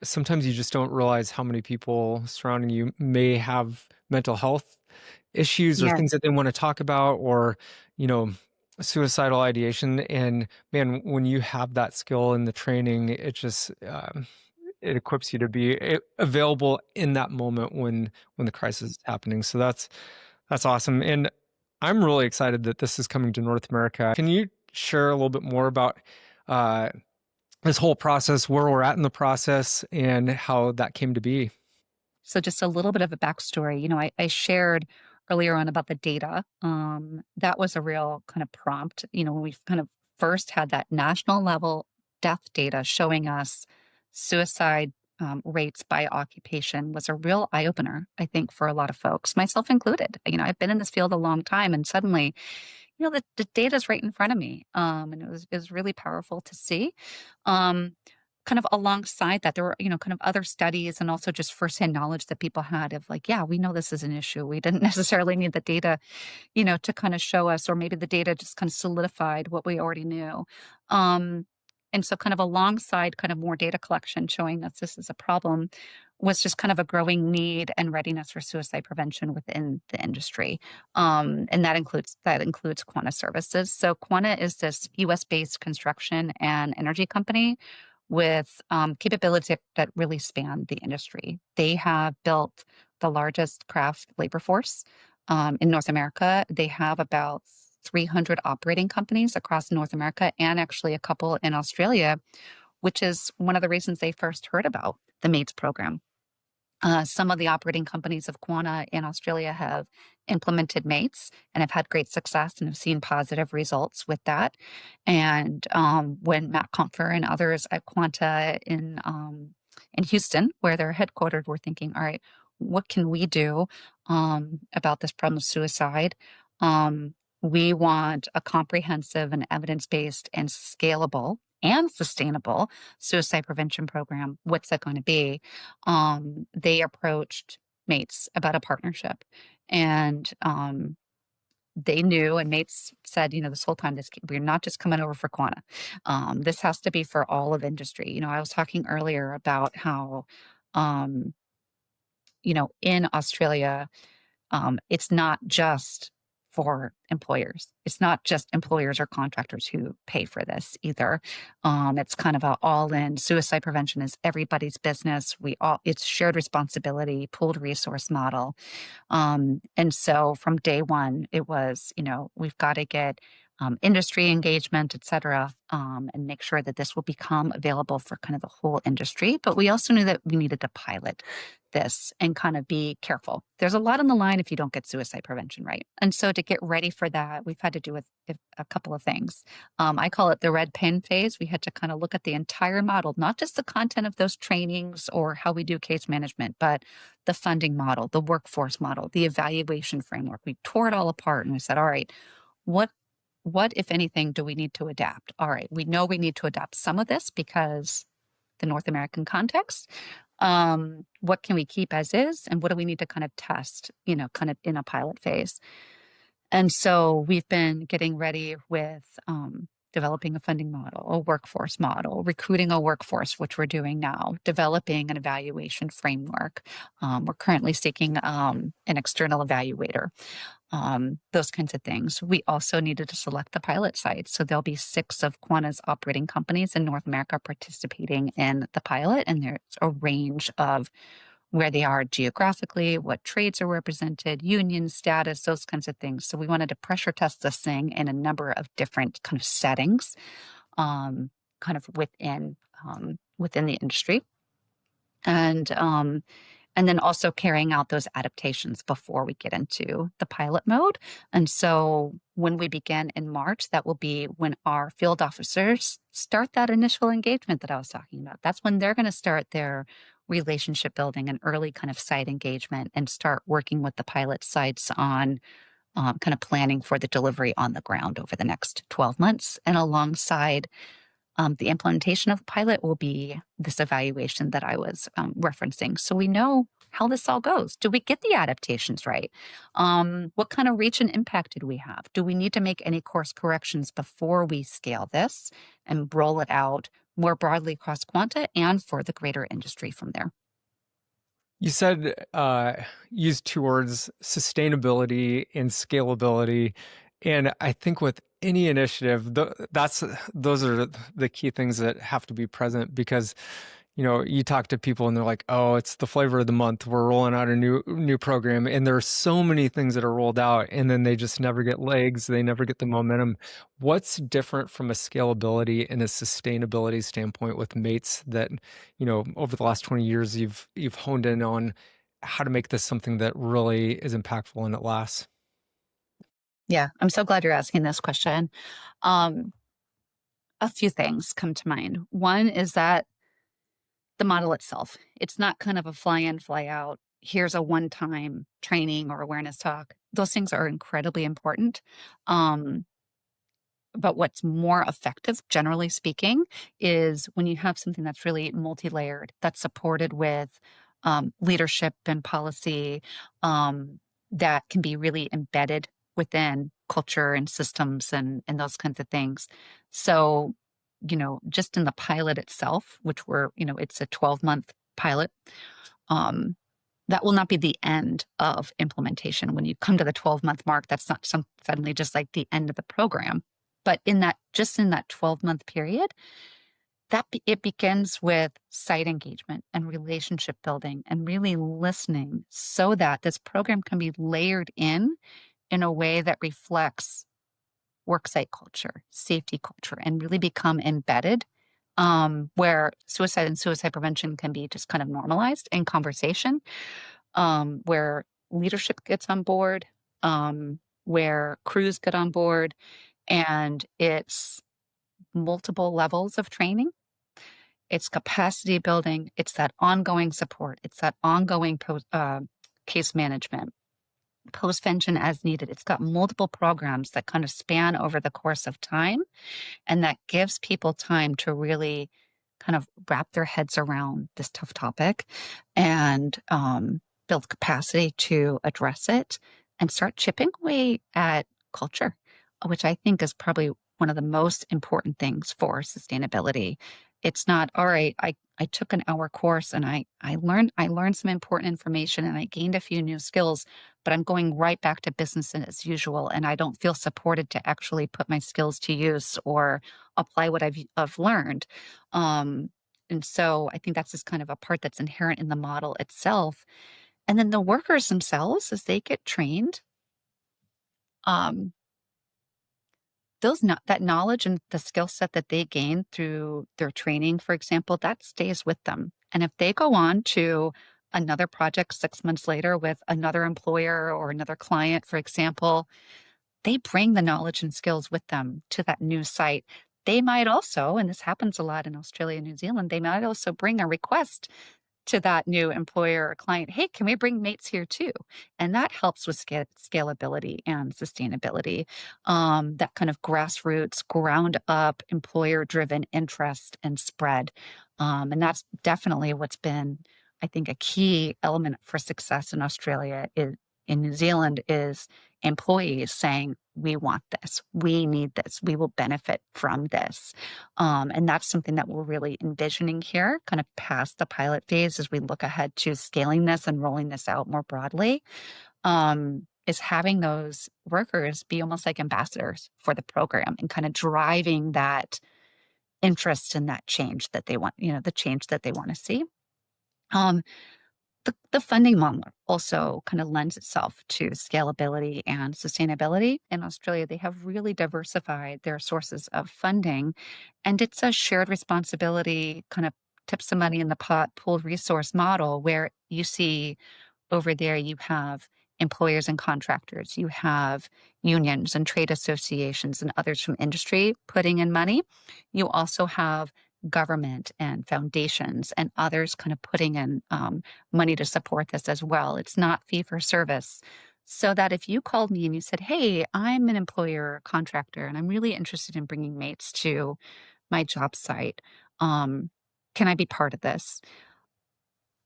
sometimes you just don't realize how many people surrounding you may have mental health issues or Yeah. things that they want to talk about, or, you know, suicidal ideation. And man, when you have that skill in the training, it just, it equips you to be available in that moment when the crisis is happening. So that's awesome. And I'm really excited that this is coming to North America. Can you share a little bit more about uh, this whole process, where we're at in the process, and how that came to be? So just a little bit of a backstory. I shared earlier on about the data. That was a real kind of prompt. When we kind of first had that national level death data showing us suicide rates by occupation was a real eye opener, I think, for a lot of folks, myself included. I've been in this field a long time, and suddenly, the data is right in front of me, and it was really powerful to see. Um, Kind of alongside that, there were, kind of other studies and also just firsthand knowledge that people had of like, yeah, we know this is an issue. We didn't necessarily need the data, to kind of show us, or maybe the data just kind of solidified what we already knew. Um, and so kind of alongside kind of more data collection showing us this is a problem was just kind of a growing need and readiness for suicide prevention within the industry. And that includes Quanta Services. So Quanta is this US based construction and energy company with capabilities that really span the industry. They have built the largest craft labor force in North America. They have about 300 operating companies across North America and actually a couple in Australia, which is one of the reasons they first heard about the MAIDS program. Some of the operating companies of Quanta in Australia have implemented MAIDS and have had great success and have seen positive results with that. And when Matt Comfer and others at Quanta in Houston, where they're headquartered, were thinking, all right, what can we do about this problem of suicide? We want a comprehensive and evidence-based and scalable and sustainable suicide prevention program. What's that going to be? They approached Mates about a partnership, and they knew, and Mates said, this whole time, we're not just coming over for Quanta. This has to be for all of industry. I was talking earlier about how, um, in Australia, it's not just for employers. It's not just employers or contractors who pay for this either. It's kind of a all-in. Suicide prevention is everybody's business. It's shared responsibility, pooled resource model. And so from day one, it was, we've got to get industry engagement, et cetera, and make sure that this will become available for kind of the whole industry. But we also knew that we needed to pilot this and kind of be careful. There's a lot on the line if you don't get suicide prevention right. And so to get ready for that, we've had to do a couple of things. I call it the red pen phase. We had to kind of look at the entire model, not just the content of those trainings or how we do case management, but the funding model, the workforce model, the evaluation framework. We tore it all apart and we said, all right, what, if anything, do we need to adapt? All right, we know we need to adapt some of this because the North American context. What can we keep as is, and what do we need to kind of test, kind of in a pilot phase? And so we've been getting ready with developing a funding model, a workforce model, recruiting a workforce, which we're doing now, developing an evaluation framework. We're currently seeking an external evaluator, those kinds of things. We also needed to select the pilot sites. So there'll be 6 of Quanta's operating companies in North America participating in the pilot, and there's a range of where they are geographically, what trades are represented, union status, those kinds of things. So we wanted to pressure test this thing in a number of different kind of settings, kind of within the industry. And then also carrying out those adaptations before we get into the pilot mode. And so when we begin in March, that will be when our field officers start that initial engagement that I was talking about. That's when they're going to start their relationship building and early kind of site engagement and start working with the pilot sites on kind of planning for the delivery on the ground over the next 12 months. And alongside the implementation of the pilot will be this evaluation that I was referencing. So we know how this all goes. Do we get the adaptations right? What kind of reach and impact did we have? Do we need to make any course corrections before we scale this and roll it out more broadly across Quanta and for the greater industry from there? You said use 2 words, sustainability and scalability. And I think with any initiative, those are the key things that have to be present, because you talk to people and they're like, oh, it's the flavor of the month. We're rolling out a new program. And there are so many things that are rolled out, and then they just never get legs. They never get the momentum. What's different from a scalability and a sustainability standpoint with Mates that, over the last 20 years, you've honed in on how to make this something that really is impactful and it lasts? Yeah, I'm so glad you're asking this question. A few things come to mind. One is that the model itself, it's not kind of a fly in, fly out, here's a one-time training or awareness talk. Those things are incredibly important. But what's more effective, generally speaking, is when you have something that's really multi-layered, that's supported with leadership and policy, that can be really embedded within culture and systems and those kinds of things. So, just in the pilot itself, which it's a 12-month pilot, that will not be the end of implementation. When you come to the 12-month mark, that's not suddenly just like the end of the program. But in that 12-month period, it begins with site engagement and relationship building and really listening so that this program can be layered in a way that reflects worksite culture, safety culture, and really become embedded, where suicide and suicide prevention can be just kind of normalized in conversation, where leadership gets on board, where crews get on board, and it's multiple levels of training. It's capacity building. It's that ongoing support. It's that ongoing case management, postvention as needed. It's got multiple programs that kind of span over the course of time, and that gives people time to really kind of wrap their heads around this tough topic and build capacity to address it and start chipping away at culture, which I think is probably one of the most important things for sustainability. It's not, all right, I took an hour course and I learned some important information and I gained a few new skills, but I'm going right back to business as usual, and I don't feel supported to actually put my skills to use or apply what I've learned. And so I think that's just kind of a part that's inherent in the model itself. And then the workers themselves, as they get trained, that knowledge and the skill set that they gain through their training, for example, that stays with them. And if they go on to another project 6 months later with another employer or another client, for example, they bring the knowledge and skills with them to that new site. They might also, and this happens a lot in Australia and New Zealand, they might also bring a request to that new employer or client, hey, can we bring mates here too? And that helps with scalability and sustainability, that kind of grassroots, ground up, employer driven interest and spread. And that's definitely what's been I think a key element for success in Australia is in New Zealand is employees saying, we want this, we need this, we will benefit from this. And that's something that we're really envisioning here, kind of past the pilot phase as we look ahead to scaling this and rolling this out more broadly, is having those workers be almost like ambassadors for the program and kind of driving that interest in that change that they want, the change that they want to see. Um, the funding model also kind of lends itself to scalability and sustainability. In Australia, they have really diversified their sources of funding, and it's a shared responsibility kind of tip some money in the pot, pooled resource model where you see over there you have employers and contractors, you have unions and trade associations and others from industry putting in money. You also have government and foundations and others kind of putting in money to support this as well. It's not fee for service. So that if you called me and you said, hey, I'm an employer contractor and I'm really interested in bringing mates to my job site, can I be part of this?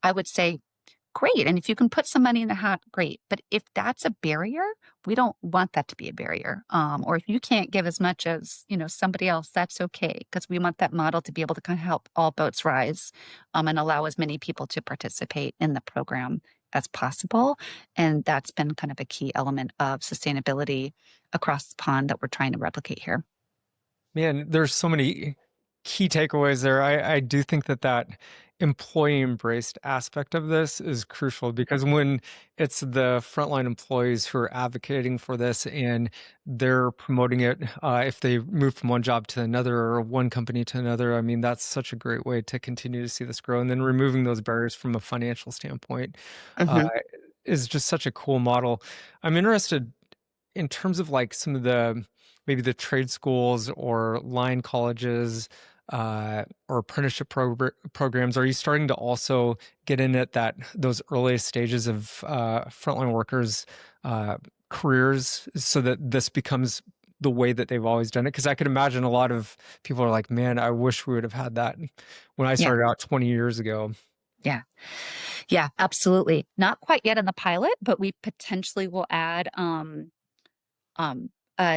I would say, great. And if you can put some money in the hat, great. But if that's a barrier, we don't want that to be a barrier. Or if you can't give as much as, somebody else, that's okay. Because we want that model to be able to kind of help all boats rise, and allow as many people to participate in the program as possible. And that's been kind of a key element of sustainability across the pond that we're trying to replicate here. Man, there's so many key takeaways there. I do think that employee embraced aspect of this is crucial because when it's the frontline employees who are advocating for this and they're promoting it, if they move from one job to another or one company to another, I mean, that's such a great way to continue to see this grow. And then removing those barriers from a financial standpoint uh, is just such a cool model. I'm interested in terms of like some of maybe the trade schools or line colleges or apprenticeship programs. Are you starting to also get in at those earliest stages of frontline workers' careers so that this becomes the way that they've always done it? Because I could imagine a lot of people are like, man, I wish we would have had that when I Yeah. started out 20 years ago. Yeah. Yeah, absolutely. Not quite yet in the pilot, but we potentially will add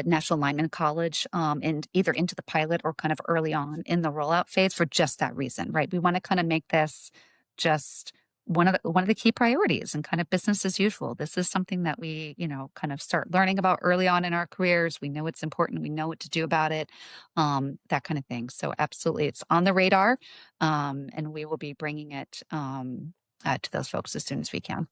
National Lineman College and either into the pilot or kind of early on in the rollout phase for just that reason, right? We want to kind of make this just one of the key priorities and kind of business as usual. This is something that we, kind of start learning about early on in our careers. We know it's important. We know what to do about it, that kind of thing. So absolutely, it's on the radar, and we will be bringing it to those folks as soon as we can.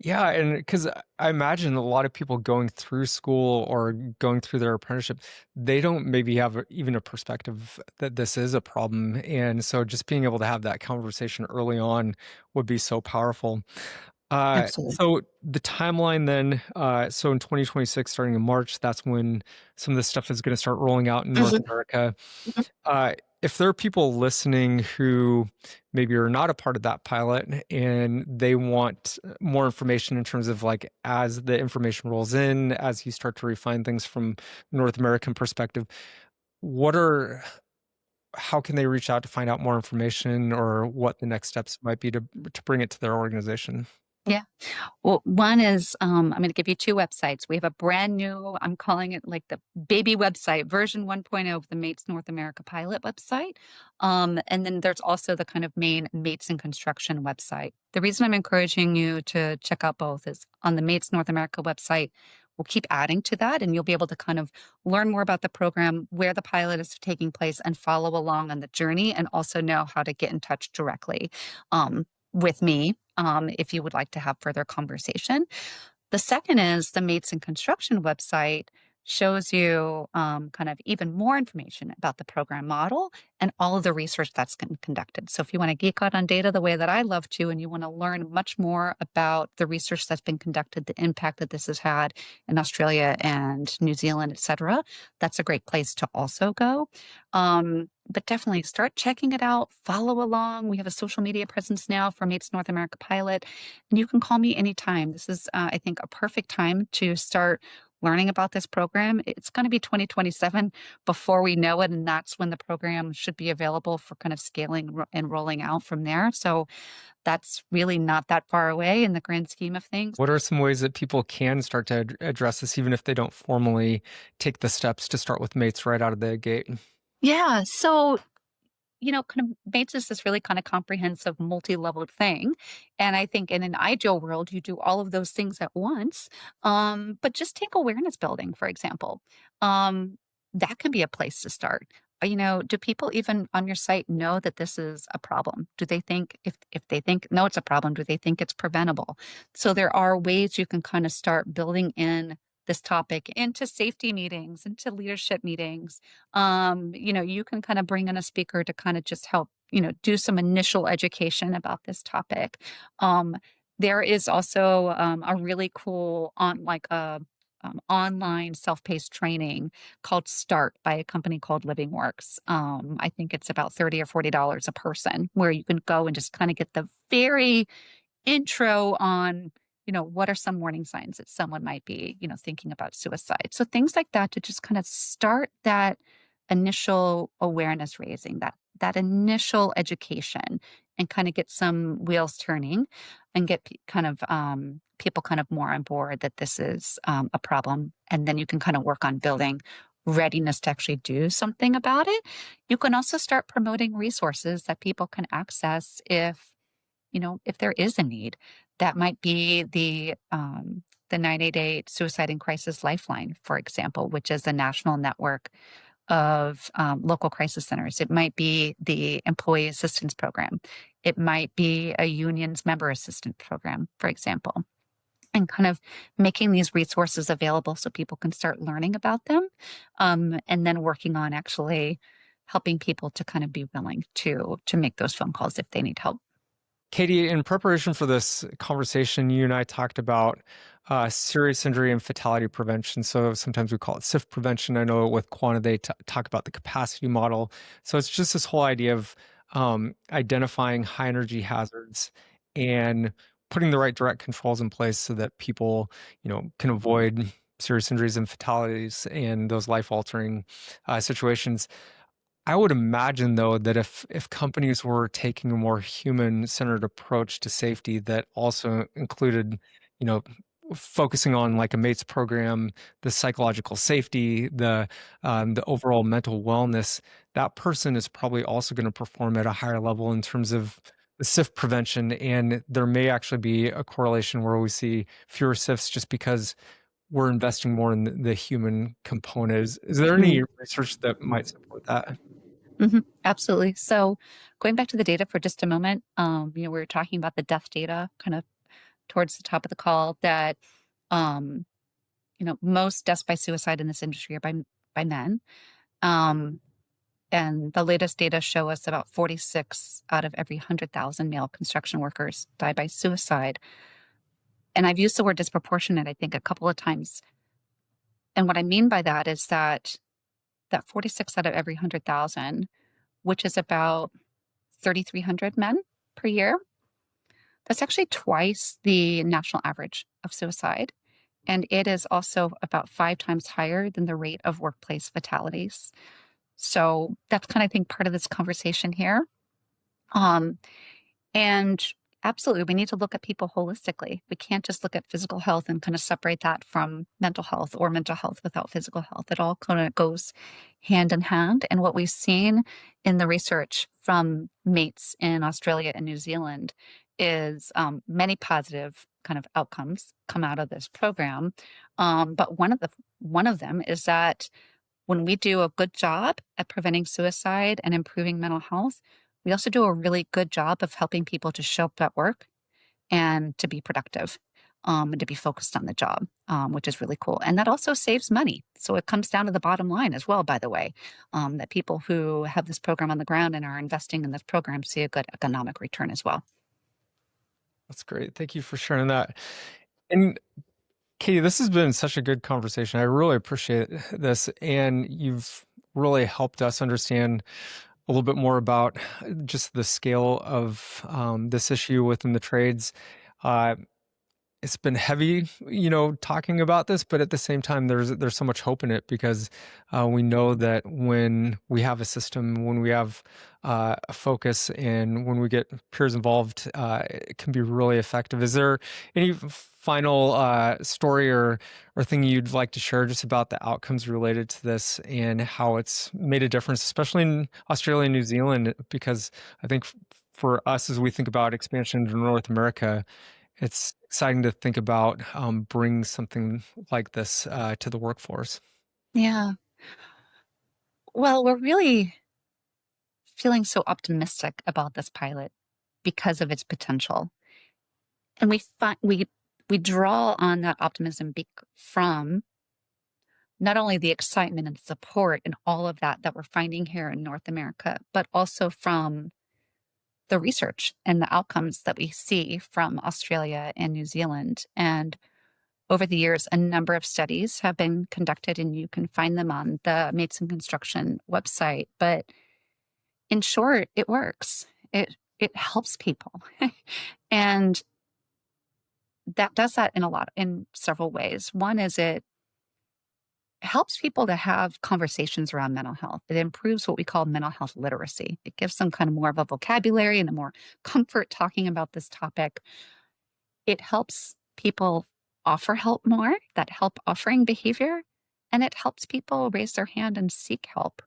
Yeah, and because I imagine a lot of people going through school or going through their apprenticeship, they don't maybe have even a perspective that this is a problem. And so just being able to have that conversation early on would be so powerful. Absolutely. So the timeline then, so in 2026, starting in March, that's when some of this stuff is going to start rolling out in North America. If there are people listening who maybe are not a part of that pilot and they want more information in terms of like as the information rolls in, as you start to refine things from North American perspective, how can they reach out to find out more information or what the next steps might be to bring it to their organization? Yeah. Well, one is I'm going to give you two websites. We have a brand new, I'm calling it like the baby website, version 1.0 of the Mates North America pilot website. And then there's also the kind of main Mates in Construction website. The reason I'm encouraging you to check out both is on the Mates North America website. We'll keep adding to that, and you'll be able to kind of learn more about the program, where the pilot is taking place, and follow along on the journey, and also know how to get in touch directly with me if you would like to have further conversation. The second is the Mates in Construction website shows you kind of even more information about the program model and all of the research that's been conducted. So if you want to geek out on data the way that I love to, and you want to learn much more about the research that's been conducted, the impact that this has had in Australia and New Zealand, et cetera, that's a great place to also go. But definitely start checking it out, follow along. We have a social media presence now for Mates North America Pilot, and you can call me anytime. This is, I think, a perfect time to start learning about this program, it's going to be 2027 before we know it. And that's when the program should be available for kind of scaling and rolling out from there. So that's really not that far away in the grand scheme of things. What are some ways that people can start to address this, even if they don't formally take the steps to start with mates right out of the gate? Yeah. So kind of mates is this really kind of comprehensive, multi-leveled thing. And I think in an ideal world, you do all of those things at once. But just take awareness building, for example. That can be a place to start. Do people even on your site know that this is a problem? Do they think if they think no, it's a problem, do they think it's preventable? So there are ways you can kind of start building in this topic into safety meetings, into leadership meetings. You can kind of bring in a speaker to kind of just help, do some initial education about this topic. There is also a really cool online self-paced training called Start by a company called Living Works. I think it's about $30 or $40 a person, where you can go and just kind of get the very intro on what are some warning signs that someone might be thinking about suicide. So things like that to just kind of start that initial awareness raising, that initial education, and kind of get some wheels turning and get people kind of more on board that this is a problem. And then you can kind of work on building readiness to actually do something about it. You can also start promoting resources that people can access if there is a need. That might be the 988 Suicide and Crisis Lifeline, for example, which is a national network of local crisis centers. It might be the Employee Assistance Program. It might be a union's member assistance program, for example, and kind of making these resources available so people can start learning about them, and then working on actually helping people to kind of be willing to make those phone calls if they need help. Katie, in preparation for this conversation, you and I talked about serious injury and fatality prevention. So sometimes we call it SIF prevention. I know with Quanta, they talk about the capacity model. So it's just this whole idea of identifying high energy hazards and putting the right direct controls in place so that people, can avoid serious injuries and fatalities and those life-altering situations. I would imagine, though, that if companies were taking a more human-centered approach to safety that also included, focusing on like a MATES program, the psychological safety, the overall mental wellness, that person is probably also going to perform at a higher level in terms of the SIF prevention. And there may actually be a correlation where we see fewer SIFs just because we're investing more in the human component. Is there any research that might support that? Absolutely. So going back to the data for just a moment, we were talking about the death data kind of towards the top of the call that, most deaths by suicide in this industry are by men. And the latest data show us about 46 out of every 100,000 male construction workers die by suicide. And I've used the word disproportionate, I think, a couple of times. And what I mean by that is that 46 out of every 100,000, which is about 3,300 men per year, that's actually twice the national average of suicide. And it is also about 5 times higher than the rate of workplace fatalities. So that's kind of, I think, part of this conversation here. And absolutely, we need to look at people holistically. We can't just look at physical health and kind of separate that from mental health, or mental health without physical health. It all kind of goes hand in hand. And what we've seen in the research from mates in Australia and New Zealand is many positive kind of outcomes come out of this program. But one of them is that when we do a good job at preventing suicide and improving mental health, we also do a really good job of helping people to show up at work and to be productive, and to be focused on the job, which is really cool. And that also saves money. So it comes down to the bottom line as well, by the way, that people who have this program on the ground and are investing in this program see a good economic return as well. That's great. Thank you for sharing that. And Katie, this has been such a good conversation. I really appreciate this. And you've really helped us understand a little bit more about just the scale of this issue within the trades. it's been heavy, talking about this, but at the same time, there's so much hope in it because we know that when we have a system, when we have a focus, and when we get peers involved, it can be really effective. Is there any final story or thing you'd like to share just about the outcomes related to this and how it's made a difference, especially in Australia and New Zealand? Because I think for us, as we think about expansion to North America, it's exciting to think about bringing something like this to the workforce. Yeah. Well, we're really feeling so optimistic about this pilot because of its potential. And we draw on that optimism from not only the excitement and support and all of that we're finding here in North America, but also from the research and the outcomes that we see from Australia and New Zealand. And over the years, a number of studies have been conducted, and you can find them on the Mates in Construction website. But in short, it works. It helps people. And that does that in several ways. One is it helps people to have conversations around mental health. It improves what we call mental health literacy. It gives them kind of more of a vocabulary and a more comfort talking about this topic. It helps people offer help more, that help offering behavior, and it helps people raise their hand and seek help.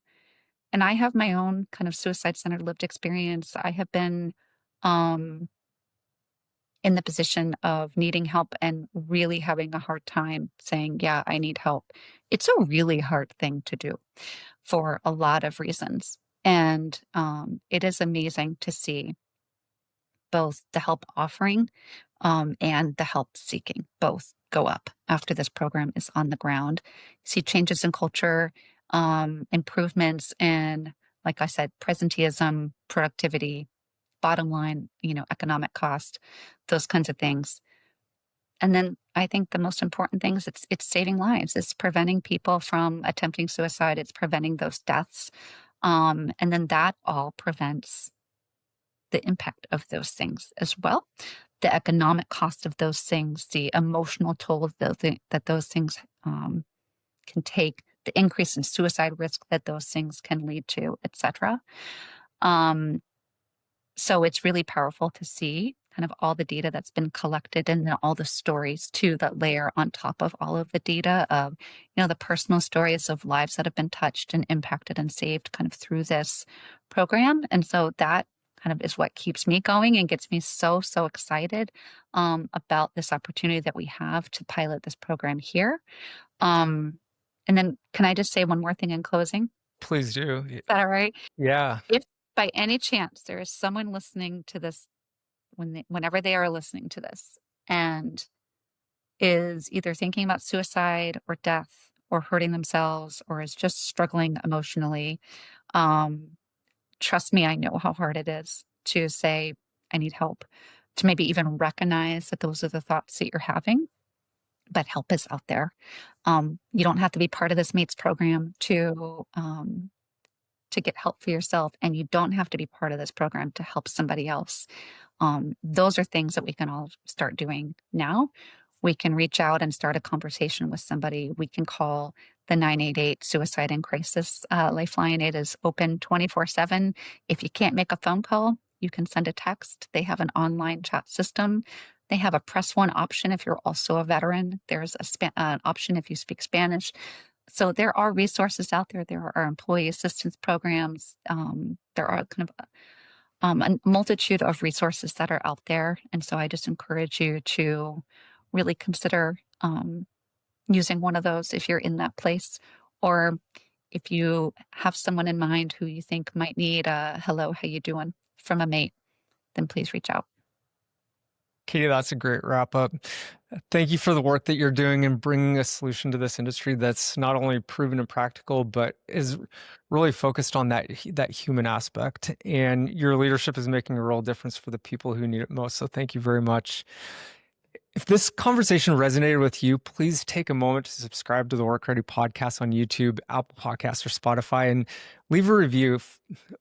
And I have my own kind of suicide-centered lived experience. I have been in the position of needing help and really having a hard time saying, yeah, I need help. It's a really hard thing to do for a lot of reasons. And it is amazing to see both the help offering and the help seeking both go up after this program is on the ground. See changes in culture, improvements in, like I said, presenteeism, productivity, bottom line, economic cost, those kinds of things. And then I think the most important thing is it's saving lives. It's preventing people from attempting suicide. It's preventing those deaths. And then that all prevents the impact of those things as well. The economic cost of those things, the emotional toll that those things can take, the increase in suicide risk that those things can lead to, et cetera. So it's really powerful to see kind of all the data that's been collected and then all the stories too that layer on top of all of the data of, the personal stories of lives that have been touched and impacted and saved kind of through this program. And so that kind of is what keeps me going and gets me so excited about this opportunity that we have to pilot this program here. And then can I just say one more thing in closing? Please do. Is that all right? Yeah. If by any chance there is someone listening to this whenever they are listening to this and is either thinking about suicide or death or hurting themselves or is just struggling emotionally, trust me, I know how hard it is to say, I need help, to maybe even recognize that those are the thoughts that you're having, but help is out there. You don't have to be part of this MATES program to get help for yourself, and you don't have to be part of this program to help somebody else. Those are things that we can all start doing now. We can reach out and start a conversation with somebody. We can call the 988 Suicide and Crisis Lifeline. It is open 24/7. If you can't make a phone call, you can send a text. They have an online chat system. They have a press one option if you're also a veteran. There's an option if you speak Spanish. So there are resources out there. There are employee assistance programs. There are kind of a multitude of resources that are out there. And so I just encourage you to really consider using one of those if you're in that place, or if you have someone in mind who you think might need a hello, how you doing from a mate, then please reach out. Katie, that's a great wrap up. Thank you for the work that you're doing and bringing a solution to this industry that's not only proven and practical, but is really focused on that human aspect. And your leadership is making a real difference for the people who need it most. So thank you very much. If this conversation resonated with you, please take a moment to subscribe to the WorkReady podcast on YouTube, Apple Podcasts, or Spotify, and leave a review.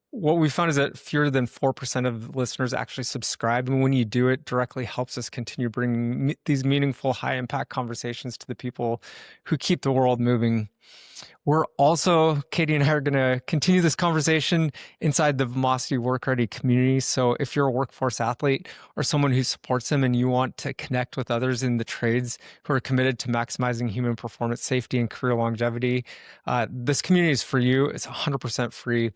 What we found is that fewer than 4% of listeners actually subscribe. And when you do, it directly helps us continue bringing these meaningful, high impact conversations to the people who keep the world moving. We're also, Katie and I are going to continue this conversation inside the Vamosity WorkReady community. So if you're a workforce athlete or someone who supports them and you want to connect with others in the trades who are committed to maximizing human performance, safety, and career longevity, this community is for you. It's 100% free.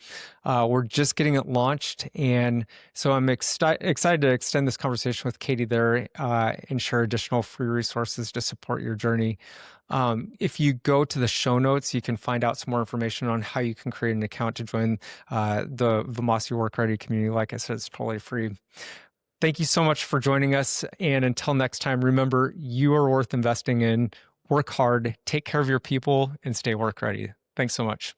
We're just getting it launched. And so I'm excited to extend this conversation with Katie there and share additional free resources to support your journey. If you go to the show notes, you can find out some more information on how you can create an account to join the Vamosity WorkReady community. Like I said, it's totally free. Thank you so much for joining us. And until next time, remember, you are worth investing in. Work hard, take care of your people, and stay work ready. Thanks so much.